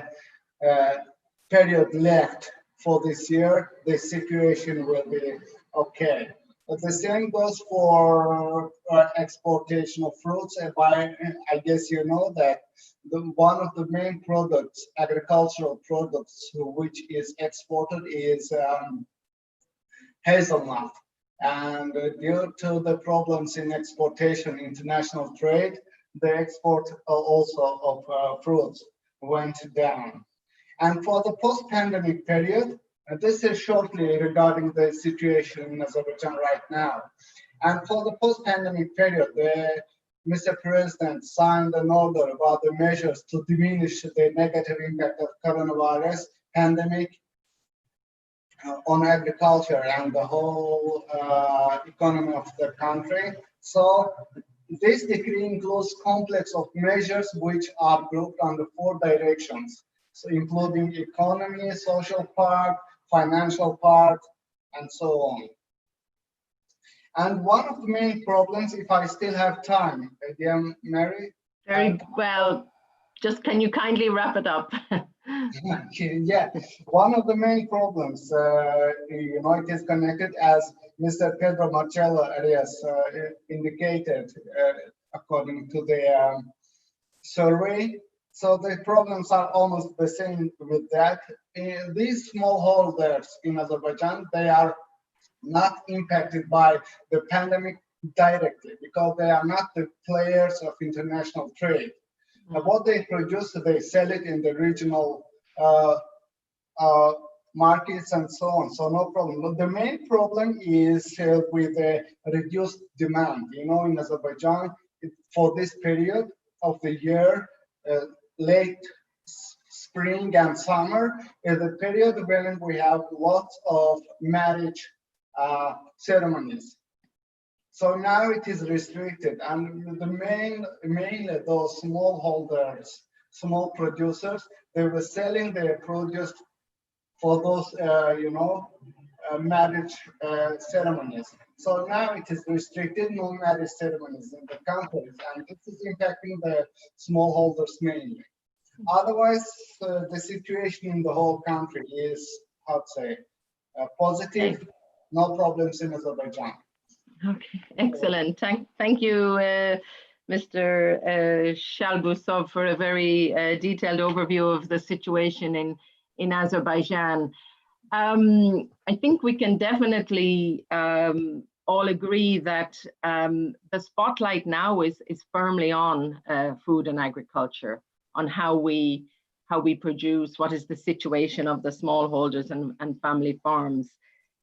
period left for this year, the situation will be okay. But the same goes for exportation of fruits. And I guess you know that one of the main products, agricultural products, which is exported is hazelnut. And due to the problems in exportation, international trade, the export also of fruits went down. And for the post-pandemic period, this is shortly regarding the situation in Azerbaijan right now. And for the post-pandemic period, Mr. President signed an order about the measures to diminish the negative impact of coronavirus pandemic on agriculture and the whole economy of the country. So this decree includes complex of measures which are grouped under 4 directions, so including economy, social part, financial part, and so on. And one of the main problems, if I still have time, dear Mary. Very well. Just can you kindly wrap it up? Yeah, one of the main problems, it is connected, as Mr. Pedro Marcello Arias indicated, according to the survey. So the problems are almost the same with that. These smallholders in Azerbaijan, they are not impacted by the pandemic directly because they are not the players of international trade. What they produce, they sell it in the regional markets and so on. So no problem. But the main problem is with the reduced demand. In Azerbaijan, for this period of the year, late spring and summer is a period when we have lots of marriage ceremonies. So now it is restricted, and mainly those smallholders, small producers, they were selling their produce for those, marriage ceremonies. So now it is restricted, no marriage ceremonies in the countries, and this is impacting the smallholders mainly. Otherwise, the situation in the whole country is, how to say, positive, no problems in Azerbaijan. Okay, excellent. Thank you, Mr. Shalbusov, for a very detailed overview of the situation in Azerbaijan. I think we can definitely all agree that the spotlight now is firmly on food and agriculture, on how we produce, what is the situation of the smallholders and family farms,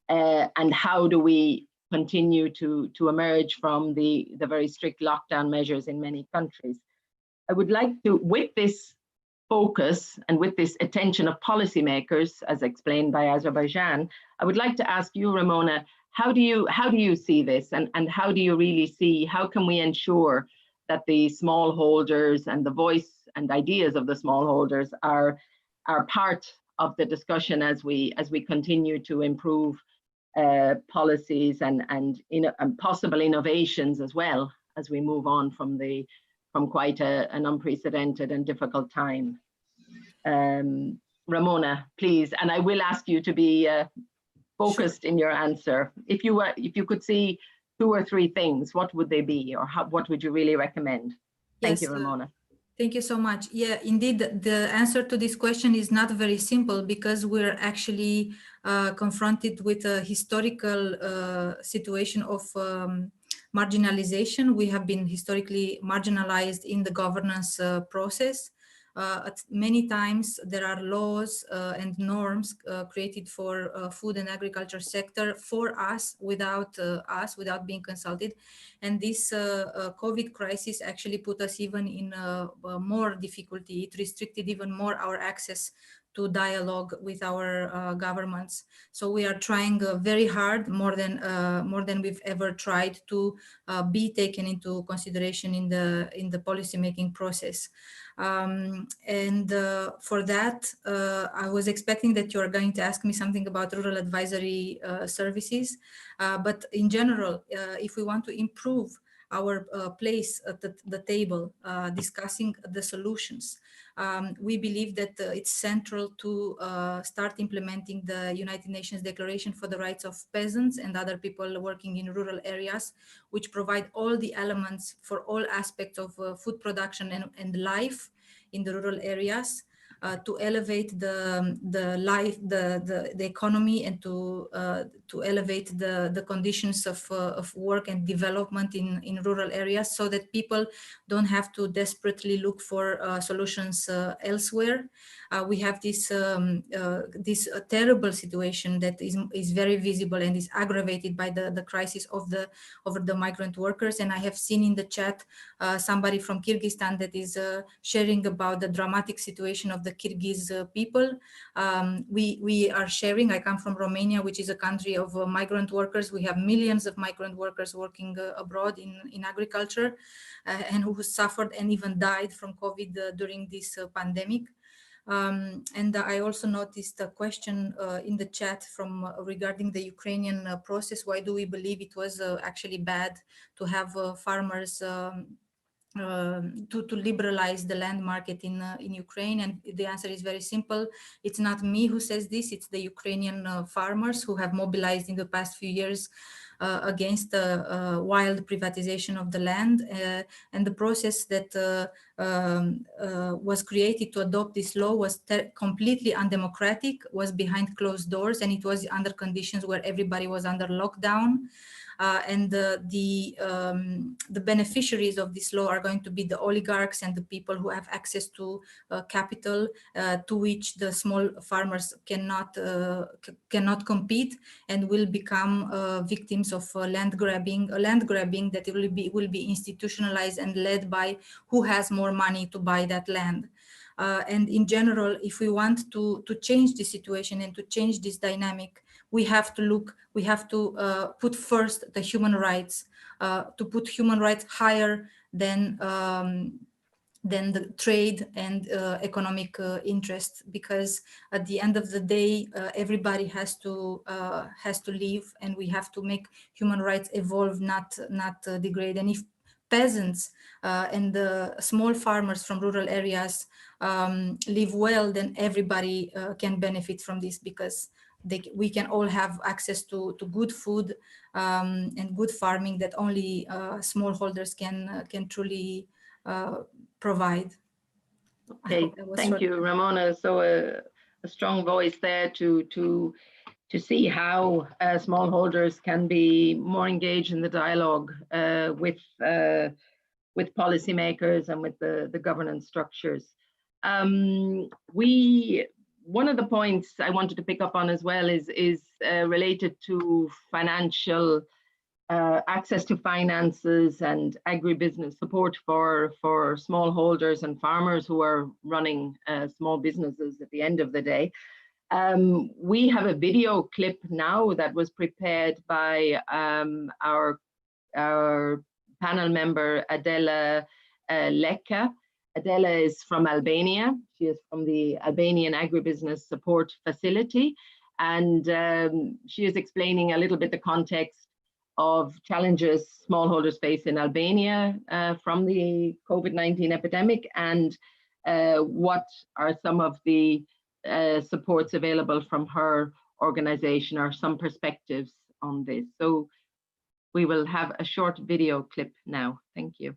and how do we continue to emerge from the very strict lockdown measures in many countries. I would like to, with this focus and with this attention of policymakers, as explained by Azerbaijan, I would like to ask you, Ramona, how do you see this, and how do you really see, how can we ensure that the smallholders and the voice and ideas of the smallholders are part of the discussion as we continue to improve policies and possible innovations as well as we move on from quite an unprecedented and difficult time. Ramona, please, and I will ask you to be focused in your answer. If you could see 2 or 3 things, what would they be, or what would you really recommend? Thank you, Ramona. Thank you so much. Yeah, indeed, the answer to this question is not very simple, because we're actually confronted with a historical situation of marginalization. We have been historically marginalized in the governance process. At many times there are laws and norms created for food and agriculture sector for us, without being consulted. And this COVID crisis actually put us even in more difficulty. It restricted even more our access to dialogue with our governments. So we are trying very hard, more than we've ever tried, to be taken into consideration in the policy making process. For that, I was expecting that you are going to ask me something about rural advisory services. But in general, if we want to improve our place at the table, discussing the solutions, we believe that it's central to start implementing the United Nations Declaration for the Rights of Peasants and other people working in rural areas, which provide all the elements for all aspects of food production and life in the rural areas, to elevate the economy, and to elevate the conditions of work and development in rural areas, so that people don't have to desperately look for solutions elsewhere. We have this terrible situation that is very visible and is aggravated by the crisis over the migrant workers. And I have seen in the chat somebody from Kyrgyzstan that is sharing about the dramatic situation of the Kyrgyz people. We are sharing. I come from Romania, which is a country of migrant workers. We have millions of migrant workers working abroad in agriculture, and who suffered and even died from COVID during this pandemic. And I also noticed a question in the chat from regarding the Ukrainian process. Why do we believe it was actually bad to have farmers to liberalize the land market in Ukraine? And the answer is very simple. It's not me who says this, it's the Ukrainian farmers who have mobilized in the past few years against the wild privatization of the land, and the process that was created to adopt this law was completely undemocratic, was behind closed doors, and it was under conditions where everybody was under lockdown. And the beneficiaries of this law are going to be the oligarchs and the people who have access to capital, to which the small farmers cannot compete, and will become victims of land grabbing that will be institutionalized and led by who has more money to buy that land. And in general, if we want to change the situation and to change this dynamic, we have to put first the human rights, to put human rights higher than the trade and economic interests, because at the end of the day, everybody has to live, and we have to make human rights evolve, not degrade. And if peasants and the small farmers from rural areas live well, then everybody can benefit from this, because we can all have access to good food and good farming that only smallholders can truly provide. Okay, thank you, Ramona. So a strong voice there to see how smallholders can be more engaged in the dialogue with policymakers and with the governance structures. One of the points I wanted to pick up on as well is related to financial access to finances and agribusiness support for smallholders and farmers who are running small businesses at the end of the day. We have a video clip now that was prepared by our panel member Adela Leka. Adela is from Albania. She is from the Albanian Agribusiness Support Facility, and she is explaining a little bit the context of challenges smallholders face in Albania from the COVID-19 epidemic, and what are some of the supports available from her organization, or some perspectives on this. So we will have a short video clip now. Thank you.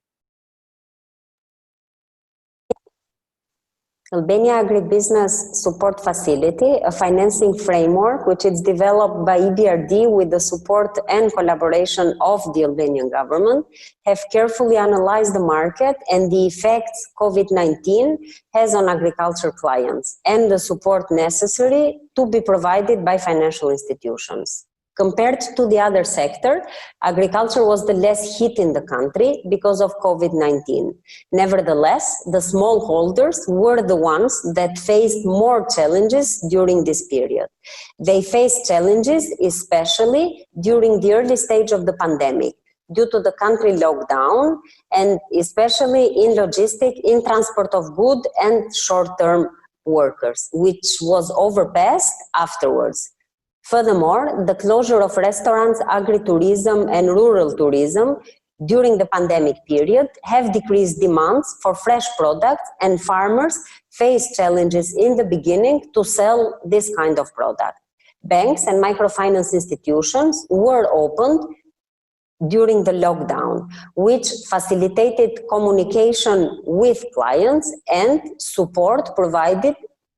Albania Agribusiness Support Facility, a financing framework which is developed by EBRD with the support and collaboration of the Albanian government, have carefully analyzed the market and the effects COVID-19 has on agriculture clients, and the support necessary to be provided by financial institutions. Compared to the other sector, agriculture was the less hit in the country because of COVID-19. Nevertheless, the smallholders were the ones that faced more challenges during this period. They faced challenges especially during the early stage of the pandemic, due to the country lockdown, and especially in logistics, in transport of goods and short-term workers, which was overpassed afterwards. Furthermore, the closure of restaurants, agritourism and rural tourism during the pandemic period have decreased demands for fresh products, and farmers faced challenges in the beginning to sell this kind of product. Banks and microfinance institutions were opened during the lockdown, which facilitated communication with clients and support provided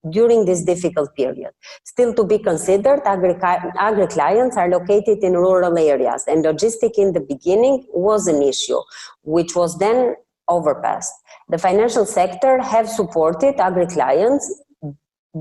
during this difficult period. Still to be considered, agri-clients are located in rural areas, and logistics in the beginning was an issue, which was then overpassed. The financial sector have supported agri-clients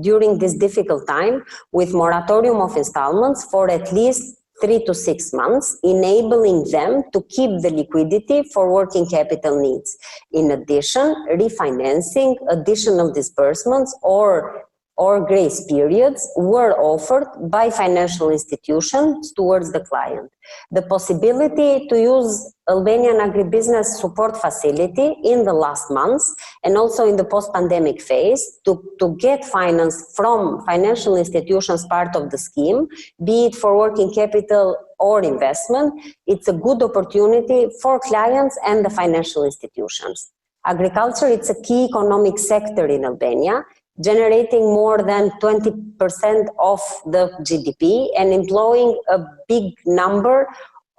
during this difficult time with moratorium of installments for at least 3 to 6 months, enabling them to keep the liquidity for working capital needs. In addition, refinancing, additional disbursements, or or grace periods were offered by financial institutions towards the client. The possibility to use Albanian agribusiness support facility in the last months and also in the post-pandemic phase to get finance from financial institutions part of the scheme, be it for working capital or investment, it's a good opportunity for clients and the financial institutions. Agriculture, it's a key economic sector in Albania, generating more than 20% of the GDP and employing a big number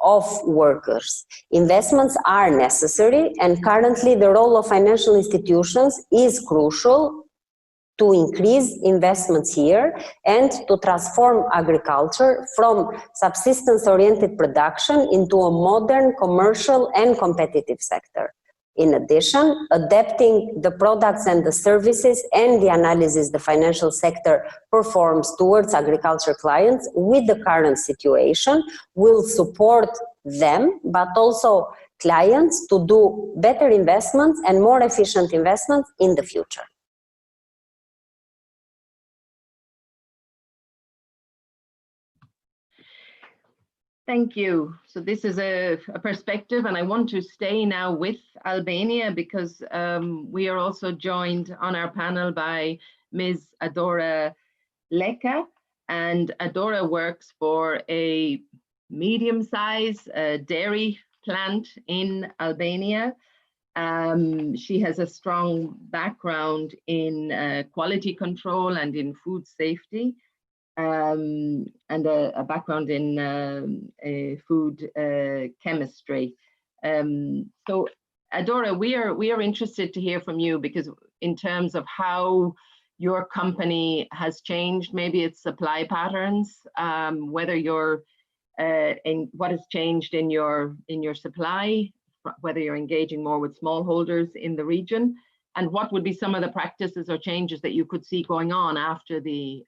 of workers. Investments are necessary, and currently the role of financial institutions is crucial to increase investments here and to transform agriculture from subsistence-oriented production into a modern, commercial and competitive sector. In addition, adapting the products and the services and the analysis the financial sector performs towards agriculture clients with the current situation will support them, but also clients to do better investments and more efficient investments in the future. Thank you. So this is a perspective, and I want to stay now with Albania because we are also joined on our panel by Ms. Adora Leka, and Adora works for a medium-sized dairy plant in Albania. She has a strong background in quality control and in food safety. And a background in food chemistry. So Adora, we are interested to hear from you because in terms of how your company has changed, maybe its supply patterns, whether you're in what has changed in your supply, whether you're engaging more with smallholders in the region, and what would be some of the practices or changes that you could see going on after this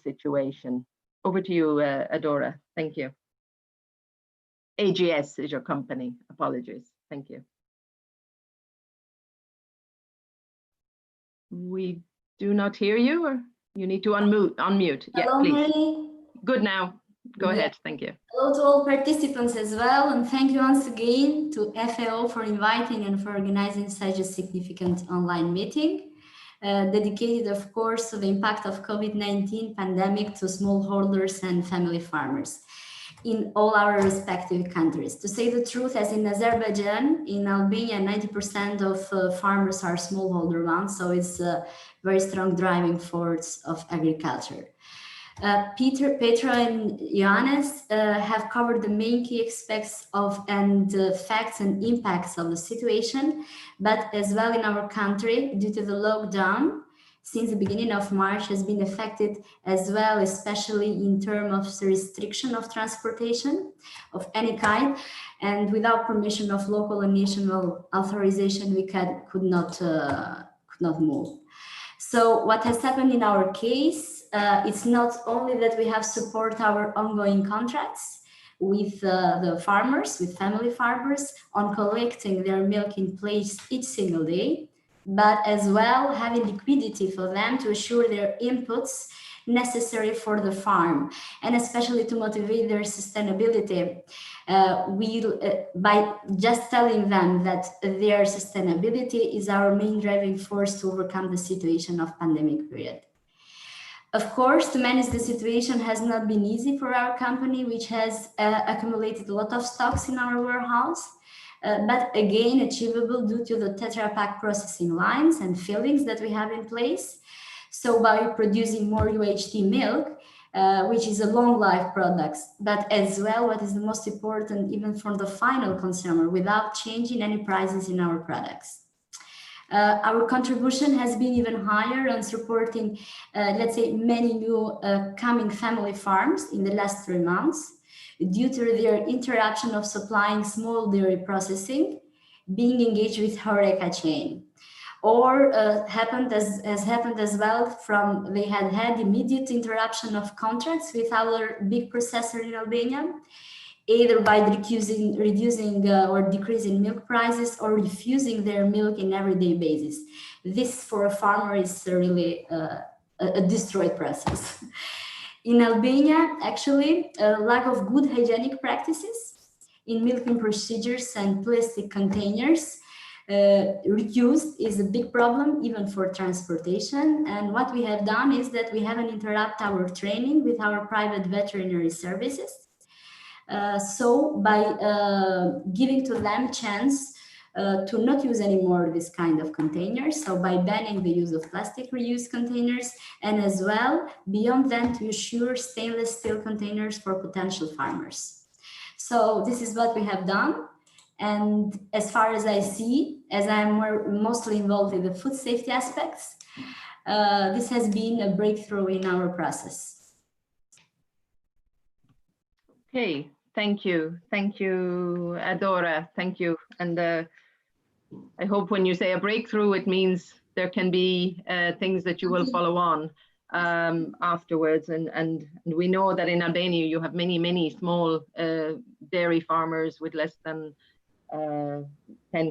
situation? Over to you, Adora. Thank you. AGS is your company. Apologies. Thank you. We do not hear you, or you need to unmute. Yeah, hello, please. Mary. Good now. Go ahead. Thank you. Hello to all participants as well, and thank you once again to FAO for inviting and for organizing such a significant online meeting, dedicated, of course, to the impact of COVID-19 pandemic to smallholders and family farmers in all our respective countries. To say the truth, as in Azerbaijan, in Albania, 90% of farmers are smallholder ones, so it's a very strong driving force of agriculture. Petra and Johannes have covered the main key aspects of and facts and impacts of the situation, but as well in our country, due to the lockdown, since the beginning of March has been affected as well, especially in terms of the restriction of transportation of any kind, and without permission of local and national authorization, we could not move. So what has happened in our case, it's not only that we have support our ongoing contracts with the farmers, with family farmers on collecting their milk in place each single day, but as well having liquidity for them to assure their inputs necessary for the farm, and especially to motivate their sustainability. By just telling them that their sustainability is our main driving force to overcome the situation of pandemic period. Of course, to manage the situation has not been easy for our company, which has accumulated a lot of stocks in our warehouse, but again, achievable due to the Tetra Pak processing lines and fillings that we have in place. So by producing more UHT milk, which is a long life product, but as well, what is the most important, even for the final consumer, without changing any prices in our products. Our contribution has been even higher on supporting, let's say, many new coming family farms in the last 3 months due to their interruption of supplying small dairy processing, being engaged with HoReCa chain. Or has happened as well from they had immediate interruption of contracts with our big processor in Albania, either by reducing or decreasing milk prices or refusing their milk in everyday basis. This for a farmer is really a destroyed process. In Albania, actually, a lack of good hygienic practices in milking procedures and plastic containers reused is a big problem even for transportation. And what we have done is that we haven't interrupted our training with our private veterinary services. So by giving to them chance to not use anymore this kind of containers, so by banning the use of plastic reuse containers, and as well beyond that to ensure stainless steel containers for potential farmers. So this is what we have done. And as far as I see, as I'm mostly involved in the food safety aspects, this has been a breakthrough in our process. Okay, thank you, Adora, thank you. And I hope when you say a breakthrough, it means there can be things that you will follow on afterwards. And we know that in Albania you have many small dairy farmers with less than 10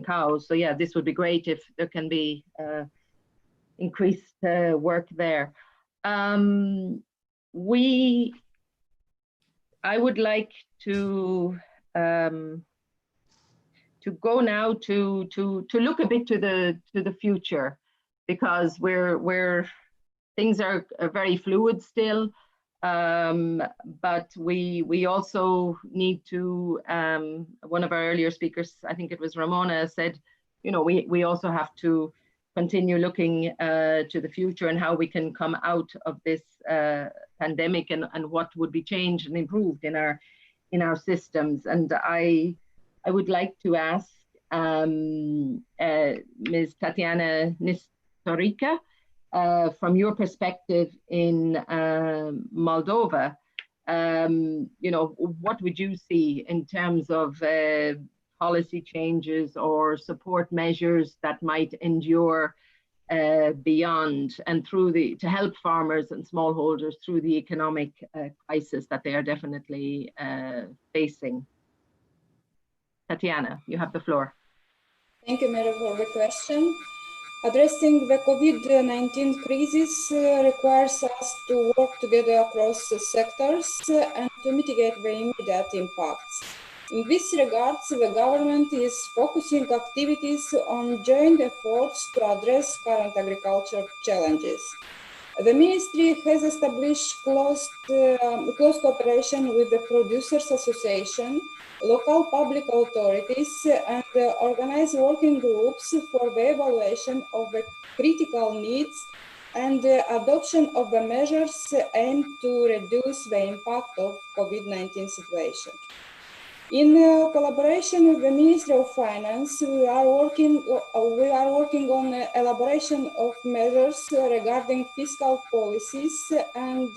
cows. So yeah, this would be great if there can be increased work there. I would like to go now to look a bit to the future, because things are very fluid still. But we also need to, one of our earlier speakers, I think it was Ramona, said, you know, we also have to continue looking to the future and how we can come out of this pandemic, and what would be changed and improved in our systems. And I would like to ask Ms. Tatiana Nistorica, from your perspective in Moldova, you know, what would you see in terms of policy changes or support measures that might endure beyond and to help farmers and smallholders through the economic crisis that they are definitely facing? Tatiana, you have the floor. Thank you, Mary, for the question. Addressing the COVID-19 crisis requires us to work together across sectors and to mitigate the immediate impacts. In this regard, the government is focusing activities on joint efforts to address current agriculture challenges. The ministry has established close cooperation with the Producers Association, local public authorities, and organized working groups for the evaluation of the critical needs and the adoption of the measures aimed to reduce the impact of COVID-19 situation. In collaboration with the Ministry of Finance, we are working on elaboration of measures regarding fiscal policies and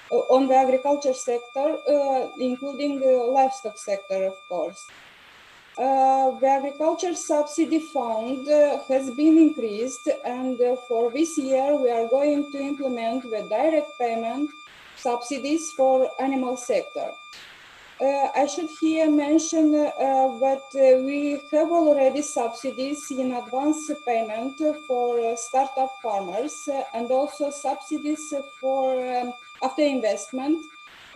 on the agriculture sector, including the livestock sector, of course. The agriculture subsidy fund has been increased, and for this year we are going to implement the direct payment subsidies for animal sector. I should here mention that we have already subsidies in advance payment for startup farmers, and also subsidies for after investment,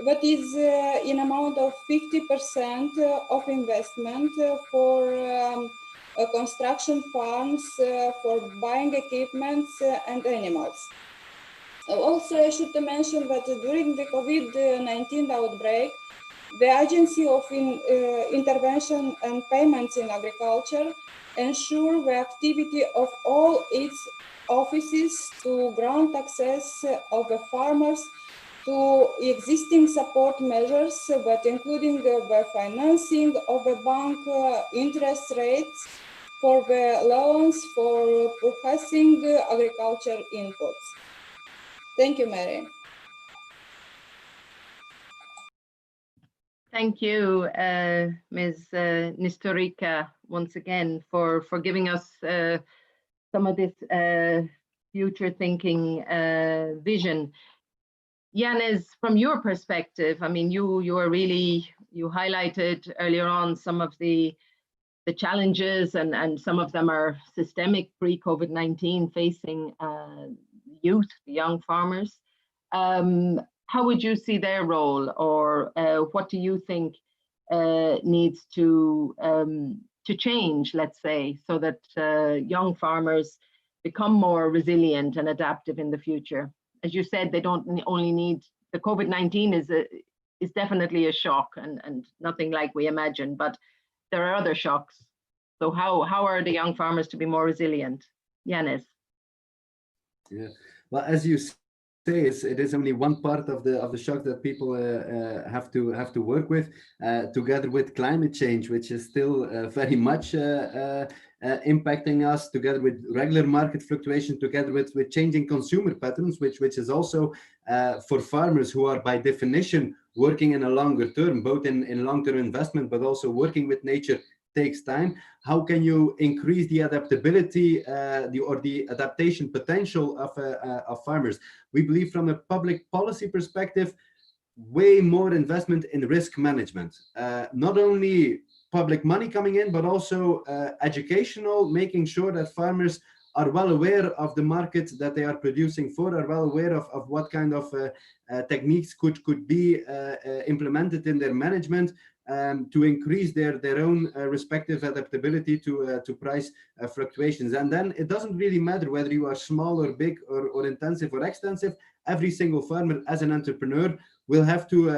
that is in amount of 50% of investment for construction farms, for buying equipment and animals. Also, I should mention that during the COVID-19 outbreak, the Agency of Intervention and Payments in Agriculture ensure the activity of all its offices to grant access of the farmers to existing support measures, but including the financing of the bank interest rates for the loans for purchasing agriculture inputs. Thank you, Mary. Thank you, Ms. Nistorica, once again, for giving us some of this future thinking vision. Yanis, from your perspective, I mean, you highlighted earlier on some of the challenges, and some of them are systemic pre-COVID-19 facing youth, the young farmers. How would you see their role, or what do you think needs to change, let's say, so that young farmers become more resilient and adaptive in the future? As you said, they don't only need, the COVID-19 is definitely a shock, and nothing like we imagine, but there are other shocks. So how are the young farmers to be more resilient? Yanis. Yeah, well, as you say, it is only one part of the shock that people have to work with, together with climate change, which is still very much impacting us, together with regular market fluctuation, together with changing consumer patterns, which is also for farmers who are by definition working in a longer term, both in long-term investment, but also working with nature takes time. How can you increase the adaptability or the adaptation potential of farmers? We believe from a public policy perspective, way more investment in risk management, not only public money coming in, but also educational, making sure that farmers are well aware of the market that they are producing for, are well aware of what kind of techniques could be implemented in their management, to increase their own respective adaptability to price fluctuations. And then it doesn't really matter whether you are small or big or intensive or extensive. Every single farmer as an entrepreneur will have to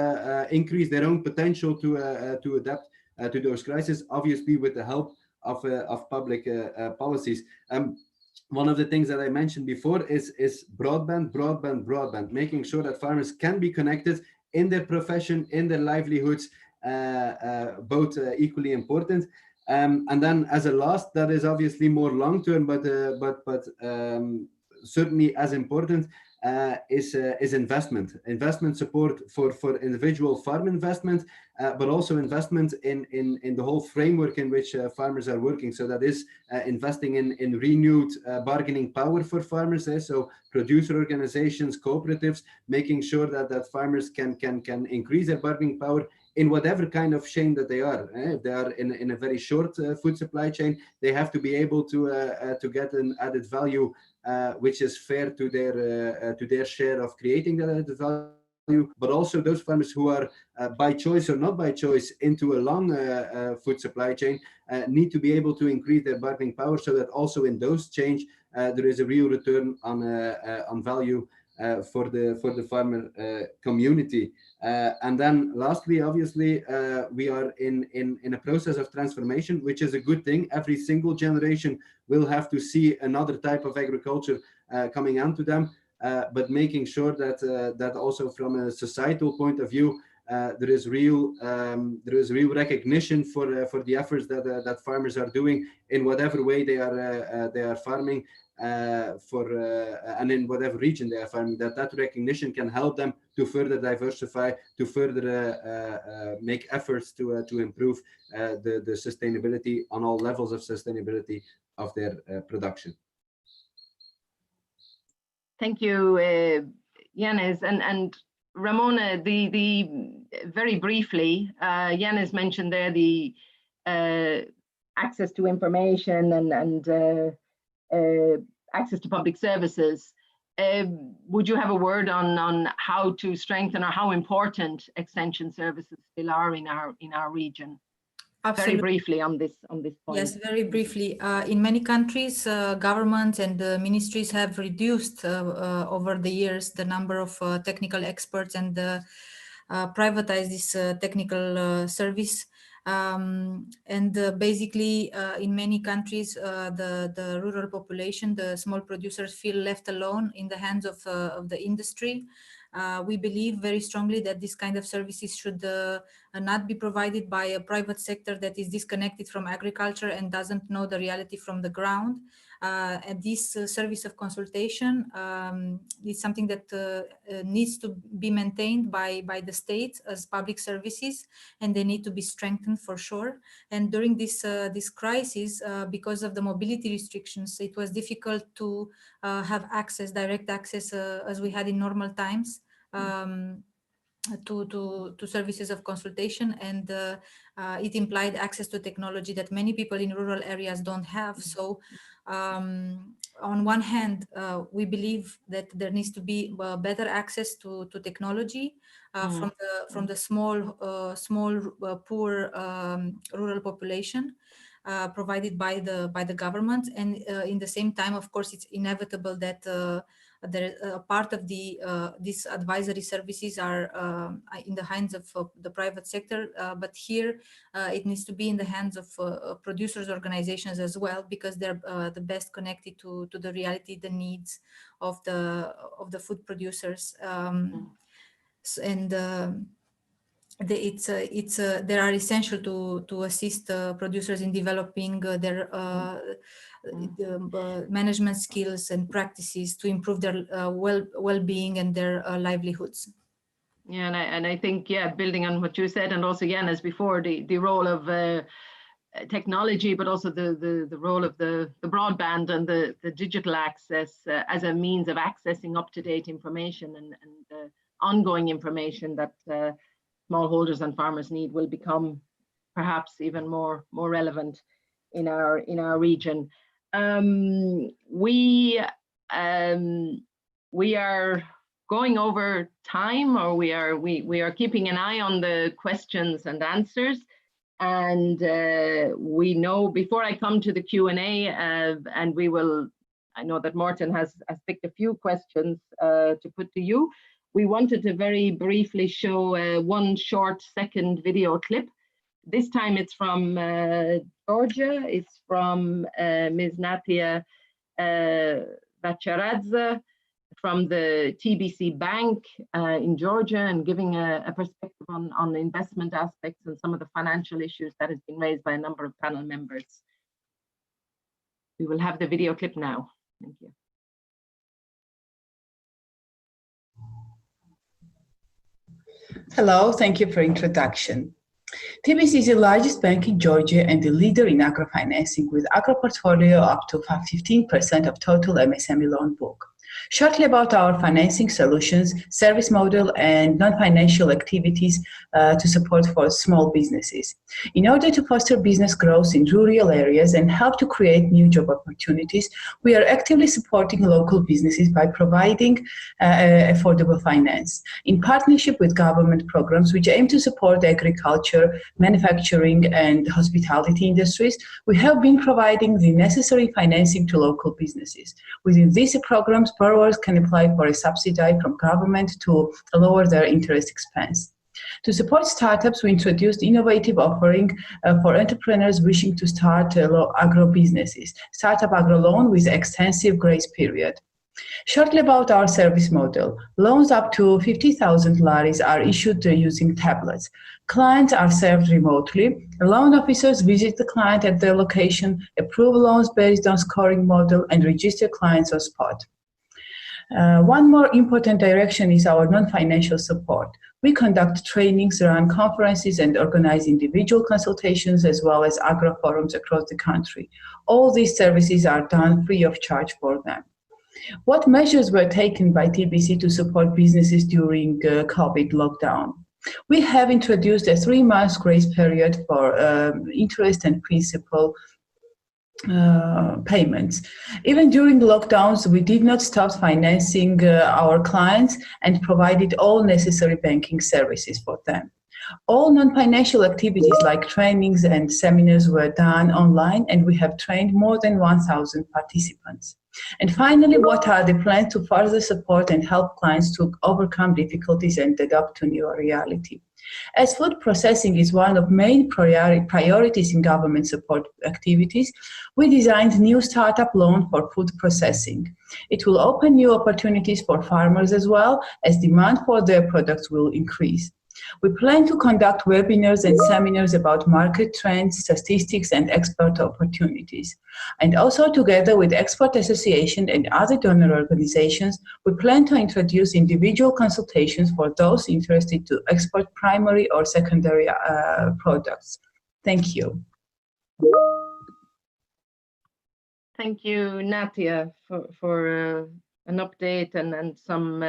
increase their own potential to adapt to those crises, obviously with the help of public policies. One of the things that I mentioned before is broadband, making sure that farmers can be connected in their profession, in their livelihoods, both equally important. And then as a last, that is obviously more long-term, but certainly as important, is investment support for individual farm investment, but also investment in the whole framework in which farmers are working. So that is investing in renewed bargaining power for farmers, so producer organizations, cooperatives, making sure that farmers can increase their bargaining power in whatever kind of chain that they are. If they are in a very short food supply chain, they have to be able to get an added value which is fair to their share of creating that added value. But also those farmers who are by choice or not by choice into a long food supply chain need to be able to increase their bargaining power, so that also in those chains there is a real return on value for the farmer community. And then lastly, obviously, we are in a process of transformation, which is a good thing. Every single generation will have to see another type of agriculture coming onto them, but making sure that also from a societal point of view, there is real recognition for the efforts that farmers are doing in whatever way they are farming, and in whatever region they are farming. That recognition can help them to further diversify, to further make efforts to improve the sustainability on all levels of sustainability of their production. Thank you, Yanis. And Ramona, the very briefly, Yanis mentioned there the access to information and access to public services. Would you have a word on how to strengthen, or how important extension services still are in our region? Absolutely. Very briefly on this point. Yes, very briefly. In many countries, governments and ministries have reduced over the years the number of technical experts and privatized this technical service. Basically, in many countries, the rural population, the small producers, feel left alone in the hands of the industry. We believe very strongly that this kind of services should not be provided by a private sector that is disconnected from agriculture and doesn't know the reality from the ground. And this service of consultation is something that needs to be maintained by the state as public services, and they need to be strengthened for sure. And during this crisis, because of the mobility restrictions, it was difficult to have direct access as we had in normal times. to services of consultation, and it implied access to technology that many people in rural areas don't have. So on one hand, we believe that there needs to be better access to technology from the small poor rural population, provided by the government, and in the same time, of course, it's inevitable that a part of these advisory services are in the hands of the private sector, but here it needs to be in the hands of producers' organizations as well, because they're the best connected to the reality, the needs of the food producers, and they are essential to assist producers in developing their management skills and practices to improve their well-being and their livelihoods. Yeah, and I think, yeah, building on what you said, and also again, as before, the role of technology, but also the role of the broadband and the digital access as a means of accessing up-to-date information and ongoing information that smallholders and farmers need will become perhaps even more relevant in our region. We are going over time, or we are keeping an eye on the questions and answers. And we know, before I come to the Q&A, and I know that Morten has picked a few questions to put to you. We wanted to very briefly show one short second video clip. This time it's from Georgia. It's from Ms. Natia Vacharadze from the TBC Bank in Georgia, and giving a perspective on the investment aspects and some of the financial issues that has been raised by a number of panel members. We will have the video clip now. Thank you. Hello, thank you for introduction. TBC is the largest bank in Georgia and the leader in agro-financing, with agro portfolio up to 15% of total MSME loan book. Shortly about our financing solutions, service model, and non-financial activities to support for small businesses. In order to foster business growth in rural areas and help to create new job opportunities, we are actively supporting local businesses by providing affordable finance in partnership with government programs which aim to support agriculture, manufacturing, and hospitality industries. We have been providing the necessary financing to local businesses. Within these programs, borrowers can apply for a subsidy from government to lower their interest expense. To support startups, we introduced innovative offering for entrepreneurs wishing to start agro businesses, Startup Agro Loan with extensive grace period. Shortly about our service model. Loans up to 50,000 laris are issued using tablets. Clients are served remotely. Loan officers visit the client at their location, approve loans based on scoring model, and register clients on spot. One more important direction is our non-financial support. We conduct trainings, run conferences, and organize individual consultations as well as agro forums across the country. All these services are done free of charge for them. What measures were taken by TBC to support businesses during COVID lockdown? We have introduced a 3-month grace period for interest and principal payments. Even during lockdowns, we did not stop financing our clients and provided all necessary banking services for them. All non-financial activities like trainings and seminars were done online, and we have trained more than 1,000 participants. And finally, what are the plans to further support and help clients to overcome difficulties and adapt to new reality? As food processing is one of main priorities in government support activities, we designed new startup loan for food processing. It will open new opportunities for farmers as well, as demand for their products will increase. We plan to conduct webinars and seminars about market trends, statistics, and export opportunities. And also, together with Export Association and other donor organizations, we plan to introduce individual consultations for those interested to export primary or secondary products. Thank you. Thank you, Natia, for an update and some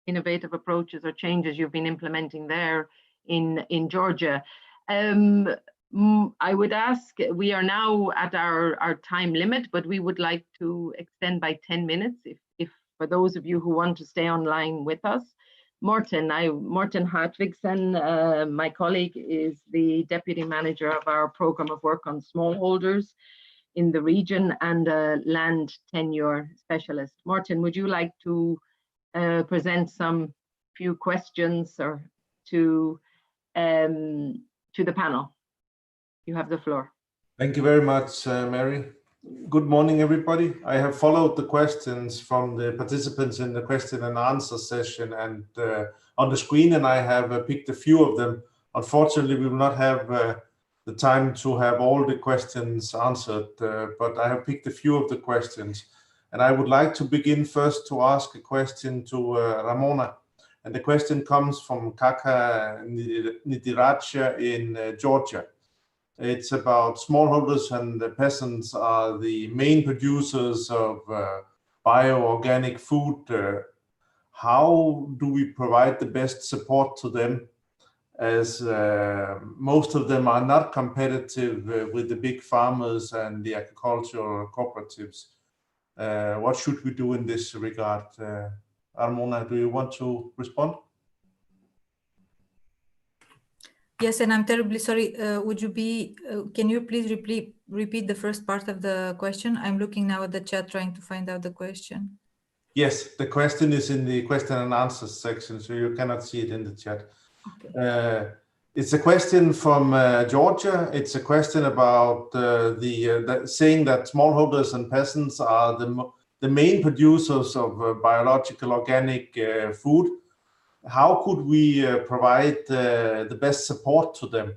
innovative approaches or changes you've been implementing there in Georgia. I would ask, we are now at our time limit, but we would like to extend by 10 minutes if for those of you who want to stay online with us. Morten Hartvigsen, my colleague, is the deputy manager of our program of work on smallholders in the region and a land tenure specialist. Morten, would you like to present some few questions or to the panel? You have the floor. Thank you very much, Mary. Good morning, everybody. I have followed the questions from the participants in the question and answer session and on the screen, and I have picked a few of them. Unfortunately, we will not have the time to have all the questions answered, but I have picked a few of the questions. And I would like to begin first to ask a question to Ramona. And the question comes from Kaka Nidiraja in Georgia. It's about smallholders and the peasants are the main producers of bio-organic food. How do we provide the best support to them, as most of them are not competitive with the big farmers and the agricultural cooperatives? What should we do in this regard? Ramona, do you want to respond? Yes, and I'm terribly sorry. Can you please repeat the first part of the question? I'm looking now at the chat trying to find out the question. Yes, the question is in the question and answer section, so you cannot see it in the chat. Okay. It's a question from Georgia. It's a question about saying that smallholders and peasants are the main producers of biological organic food. How could we provide the best support to them,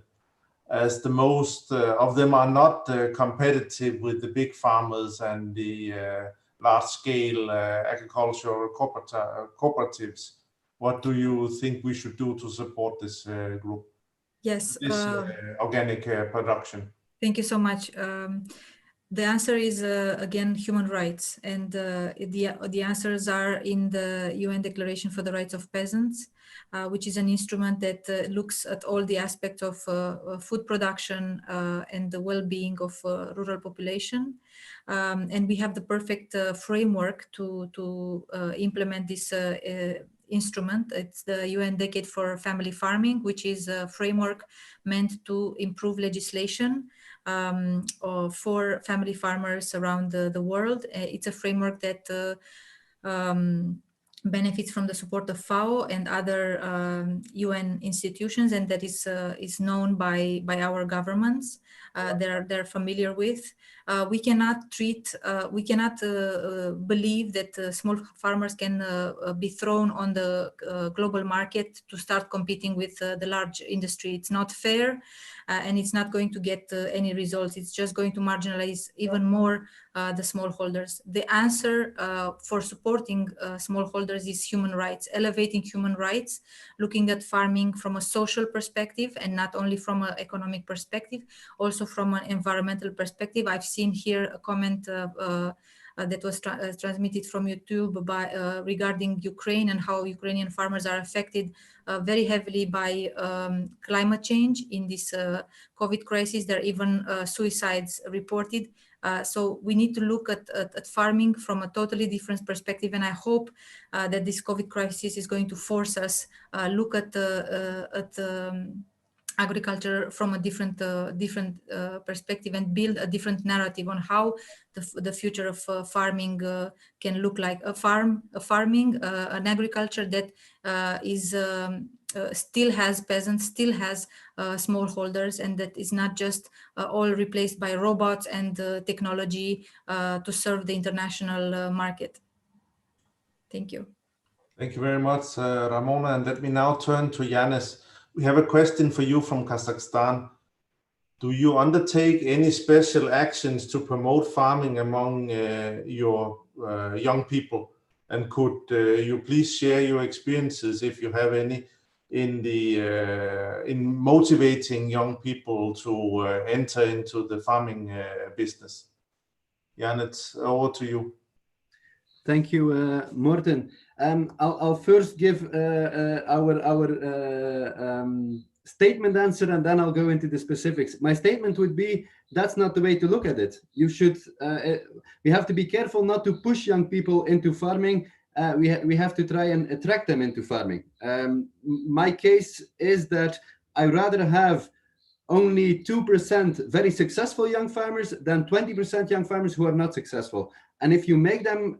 as the most of them are not competitive with the big farmers and the large-scale agricultural cooperatives? What do you think we should do to support this group? Yes, this organic production? Thank you so much. The answer is, again, human rights. And the answers are in the UN Declaration for the Rights of Peasants, which is an instrument that looks at all the aspects of food production and the well-being of rural population. And we have the perfect framework to implement this instrument. It's the UN Decade for Family Farming, which is a framework meant to improve legislation for family farmers around the world. It's a framework that benefits from the support of FAO and other UN institutions, and that is known by our governments. They're familiar with. We cannot believe that small farmers can be thrown on the global market to start competing with the large industry. It's not fair, and it's not going to get any results. It's just going to marginalize even more the smallholders. The answer for supporting smallholders is human rights, elevating human rights, looking at farming from a social perspective and not only from an economic perspective, also from an environmental perspective. I've seen here a comment that was transmitted from YouTube regarding Ukraine and how Ukrainian farmers are affected very heavily by climate change in this COVID crisis. There are even suicides reported. So we need to look at farming from a totally different perspective, and I hope that this COVID crisis is going to force us look at agriculture from a different perspective and build a different narrative on how the future of farming can look like. An agriculture that is still has peasants, still has smallholders, and that is not just all replaced by robots and technology to serve the international market. Thank you. Thank you very much, Ramona. And let me now turn to Yanis. We have a question for you from Kazakhstan. Do you undertake any special actions to promote farming among your young people? And could you please share your experiences, if you have any, in motivating young people to enter into the farming business? Yanis, over to you. Thank you, Morten. I'll first give our statement answer, and then I'll go into the specifics. My statement would be, that's not the way to look at it. You should, we have to be careful not to push young people into farming. We have to try and attract them into farming. My case is that I rather have only 2% very successful young farmers than 20% young farmers who are not successful. And if you make them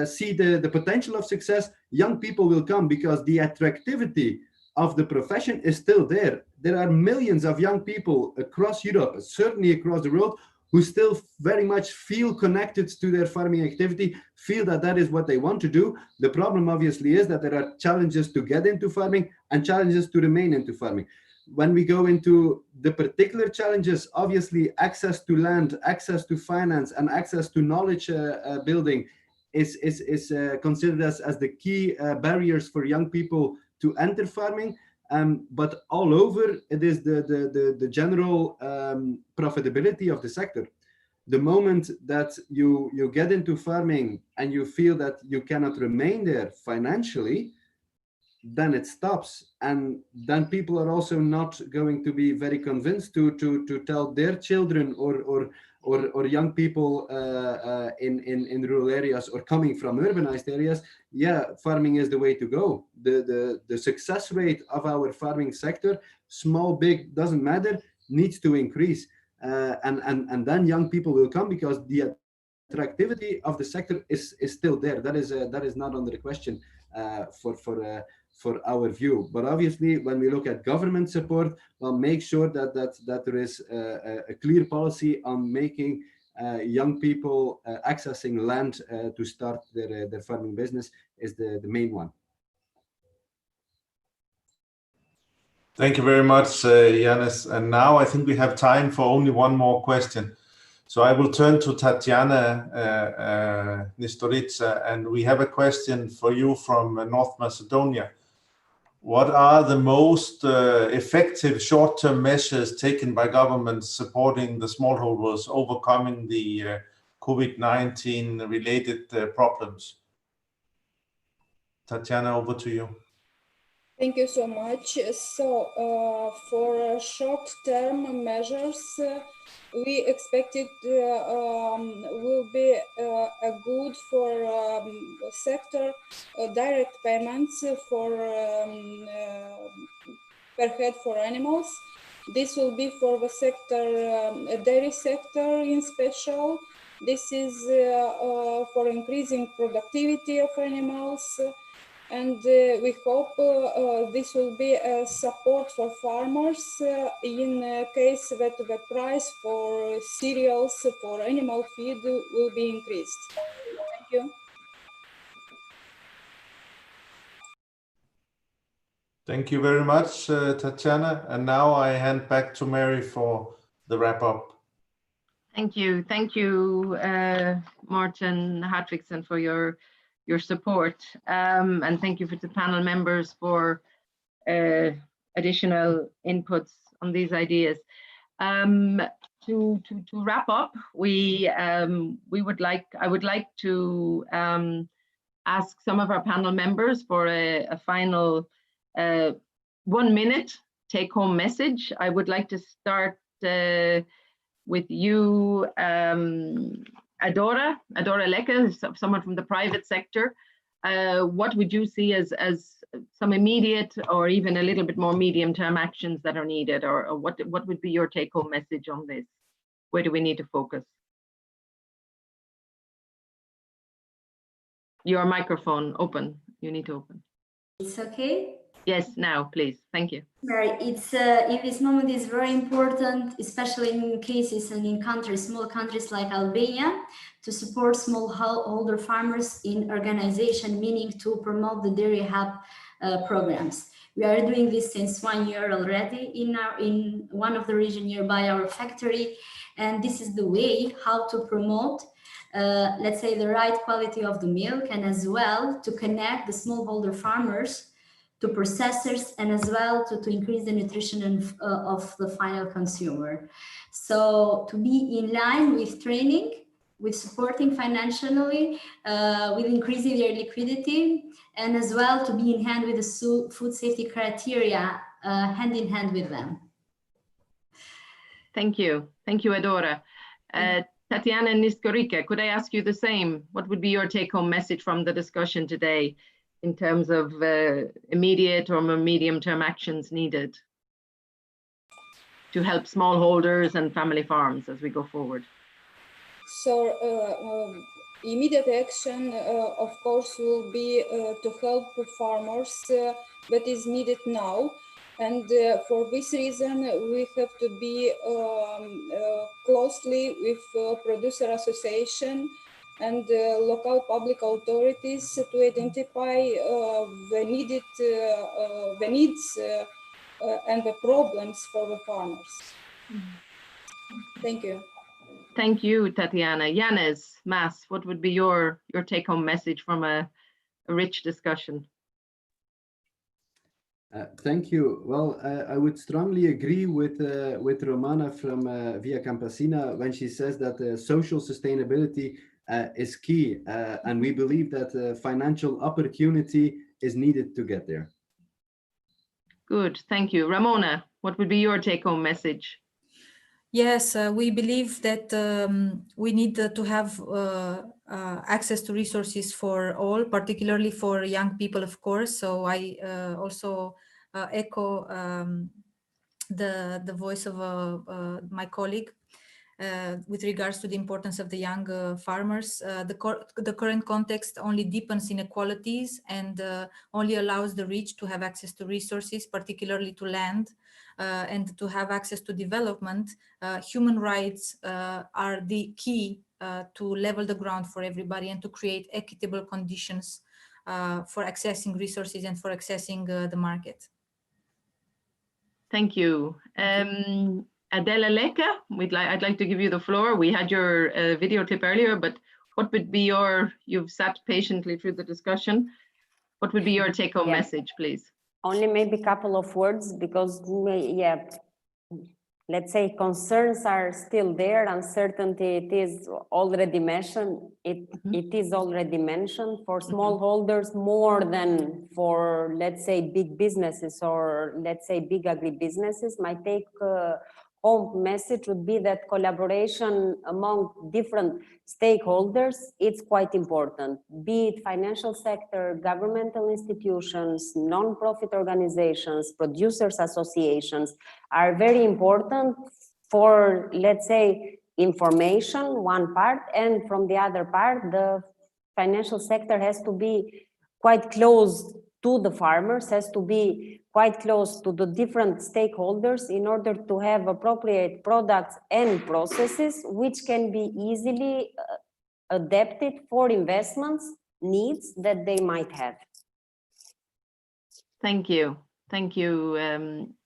see the potential of success, young people will come, because the attractivity of the profession is still there. There are millions of young people across Europe, certainly across the world, who still very much feel connected to their farming activity, feel that that is what they want to do. The problem obviously is that there are challenges to get into farming and challenges to remain into farming. When we go into the particular challenges, obviously access to land, access to finance, and access to knowledge building is considered as the key barriers for young people to enter farming. But all over, it is the general profitability of the sector. The moment that you get into farming and you feel that you cannot remain there financially, then it stops, and then people are also not going to be very convinced to tell their children or young people in rural areas or coming from urbanized areas, yeah, farming is the way to go. The success rate of our farming sector, small, big, doesn't matter, needs to increase, and then young people will come, because the attractivity of the sector is still there. That is not under the question for our view. But obviously, when we look at government support, well, make sure that there is a clear policy on making young people accessing land to start their farming business is the main one. Thank you very much, Yanis. And now I think we have time for only one more question. So I will turn to Tatiana Nistorica, and we have a question for you from North Macedonia. What are the most effective short-term measures taken by governments supporting the smallholders overcoming the COVID-19 related problems? Tatiana, over to you. Thank you so much. So for short-term measures, we expect it will be a good for sector direct payments for per head for animals. This will be for the sector, dairy sector in special. This is for increasing productivity of animals. And we hope this will be a support for farmers in case that the price for cereals, for animal feed will be increased. Thank you. Thank you very much, Tatiana. And now I hand back to Mary for the wrap up. Thank you. Thank you, Morten Hartvigsson, for your support, and thank you for the panel members for additional inputs on these ideas. To wrap up, I would like to ask some of our panel members for a final 1 minute take-home message. I would like to start with you, Adora Leka, someone from the private sector. What would you see as some immediate or even a little bit more medium-term actions that are needed, or what would be your take-home message on this? Where do we need to focus? Your microphone open. You need to open. It's okay? Yes, now, please. Thank you. Mary, it's in this moment is very important, especially in cases and in countries, small countries like Albania, to support smallholder farmers in organization, meaning to promote the dairy hub programs. We are doing this since 1 year already in one of the region nearby our factory, and this is the way how to promote let's say the right quality of the milk, and as well to connect the smallholder farmers to processors, and as well to increase the nutrition of the final consumer. So to be in line with training, with supporting financially, with increasing their liquidity, and as well to be in hand with the food safety criteria, hand in hand with them. Thank you, Adora. Tatiana Niskorika, could I ask you the same? What would be your take-home message from the discussion today in terms of immediate or more medium-term actions needed to help smallholders and family farms as we go forward? So immediate action, of course, will be to help farmers, but is needed now. And for this reason, we have to be closely with producer association and local public authorities to identify the needs and the problems for the farmers. Thank you. Thank you, Tatiana. Yanis, Mas, what would be your take-home message from a rich discussion? Thank you. Well, I would strongly agree with Romana from Via Campesina when she says that social sustainability is key, and we believe that financial opportunity is needed to get there. Good, thank you. Ramona, what would be your take-home message? Yes, we believe that we need to have access to resources for all, particularly for young people, of course. So I also echo the voice of my colleague with regards to the importance of the young farmers. The current context only deepens inequalities and only allows the rich to have access to resources, particularly to land, and to have access to development. Human rights are the key to level the ground for everybody and to create equitable conditions for accessing resources and for accessing the market. Thank you. Adela Leka, I'd like to give you the floor. We had your video clip earlier, but what would be you've sat patiently through the discussion. What would be your take-home message, please? Only maybe a couple of words, because let's say concerns are still there. Uncertainty, it is already mentioned. It is already mentioned for smallholders more than for, let's say, big businesses or let's say big agribusinesses. My take-home message would be that collaboration among different stakeholders, it's quite important, be it financial sector, governmental institutions, non-profit organizations, producers associations, are very important for, let's say, information, one part, and from the other part, the financial sector has to be quite close to the farmers, has to be quite close to the different stakeholders in order to have appropriate products and processes which can be easily adapted for investments needs that they might have. Thank you. Thank you.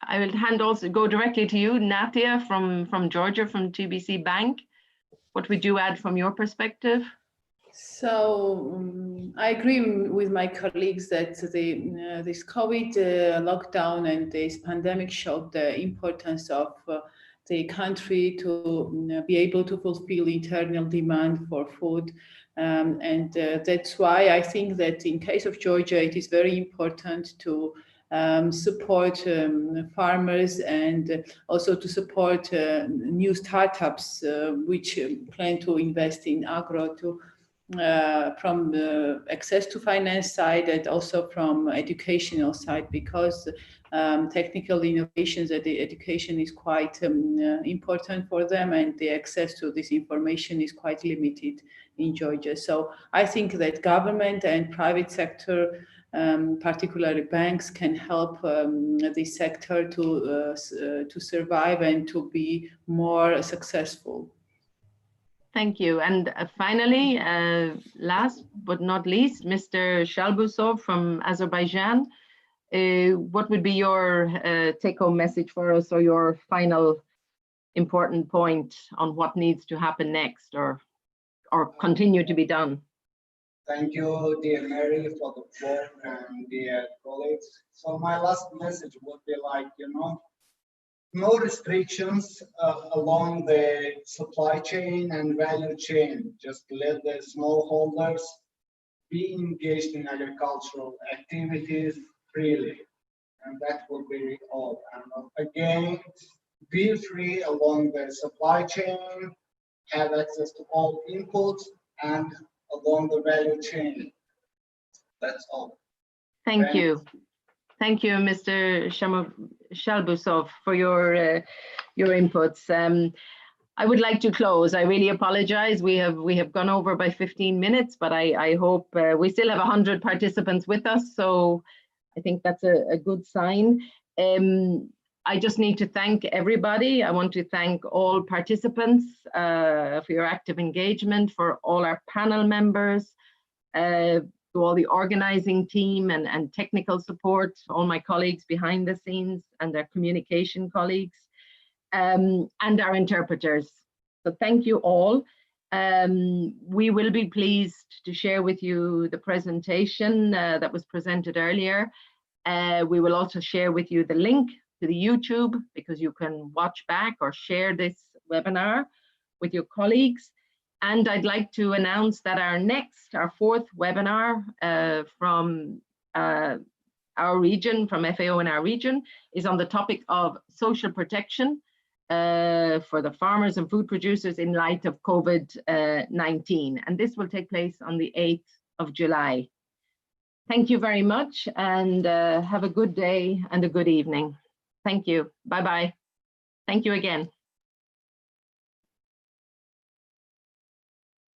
I will go directly to you, Natia from Georgia, from TBC Bank. What would you add from your perspective? So I agree with my colleagues that this COVID lockdown and this pandemic showed the importance of the country to be able to fulfill internal demand for food. And that's why I think that in case of Georgia, it is very important to support farmers and also to support new startups which plan to invest in agro from the access to finance side and also from educational side, because technical innovations and the education is quite important for them, and the access to this information is quite limited in Georgia. So I think that government and private sector, particularly banks, can help this sector to survive and to be more successful. Thank you. And finally, last but not least, Mr. Shalbusov from Azerbaijan. What would be your take-home message for us, or your final important point on what needs to happen next or continue to be done? Thank you, dear Mary, for the floor, and dear colleagues. So my last message would be like, no restrictions along the supply chain and value chain. Just let the smallholders be engaged in agricultural activities freely. And that will be all. And again, be free along the supply chain, have access to all inputs and along the value chain. That's all. Thank you. Thank you, Mr. Shalbusov, for your inputs. I would like to close. I really apologize. We have gone over by 15 minutes, but I hope we still have 100 participants with us. So I think that's a good sign. I just need to thank everybody. I want to thank all participants for your active engagement, for all our panel members, to all the organizing team and technical support, all my colleagues behind the scenes and their communication colleagues, and our interpreters. So thank you all. We will be pleased to share with you the presentation that was presented earlier. We will also share with you the link to the YouTube, because you can watch back or share this webinar with your colleagues. And I'd like to announce that our fourth webinar from our region, from FAO in our region, is on the topic of social protection for the farmers and food producers in light of COVID-19. And this will take place on the 8th of July. Thank you very much, and have a good day and a good evening. Thank you. Bye-bye. Thank you again.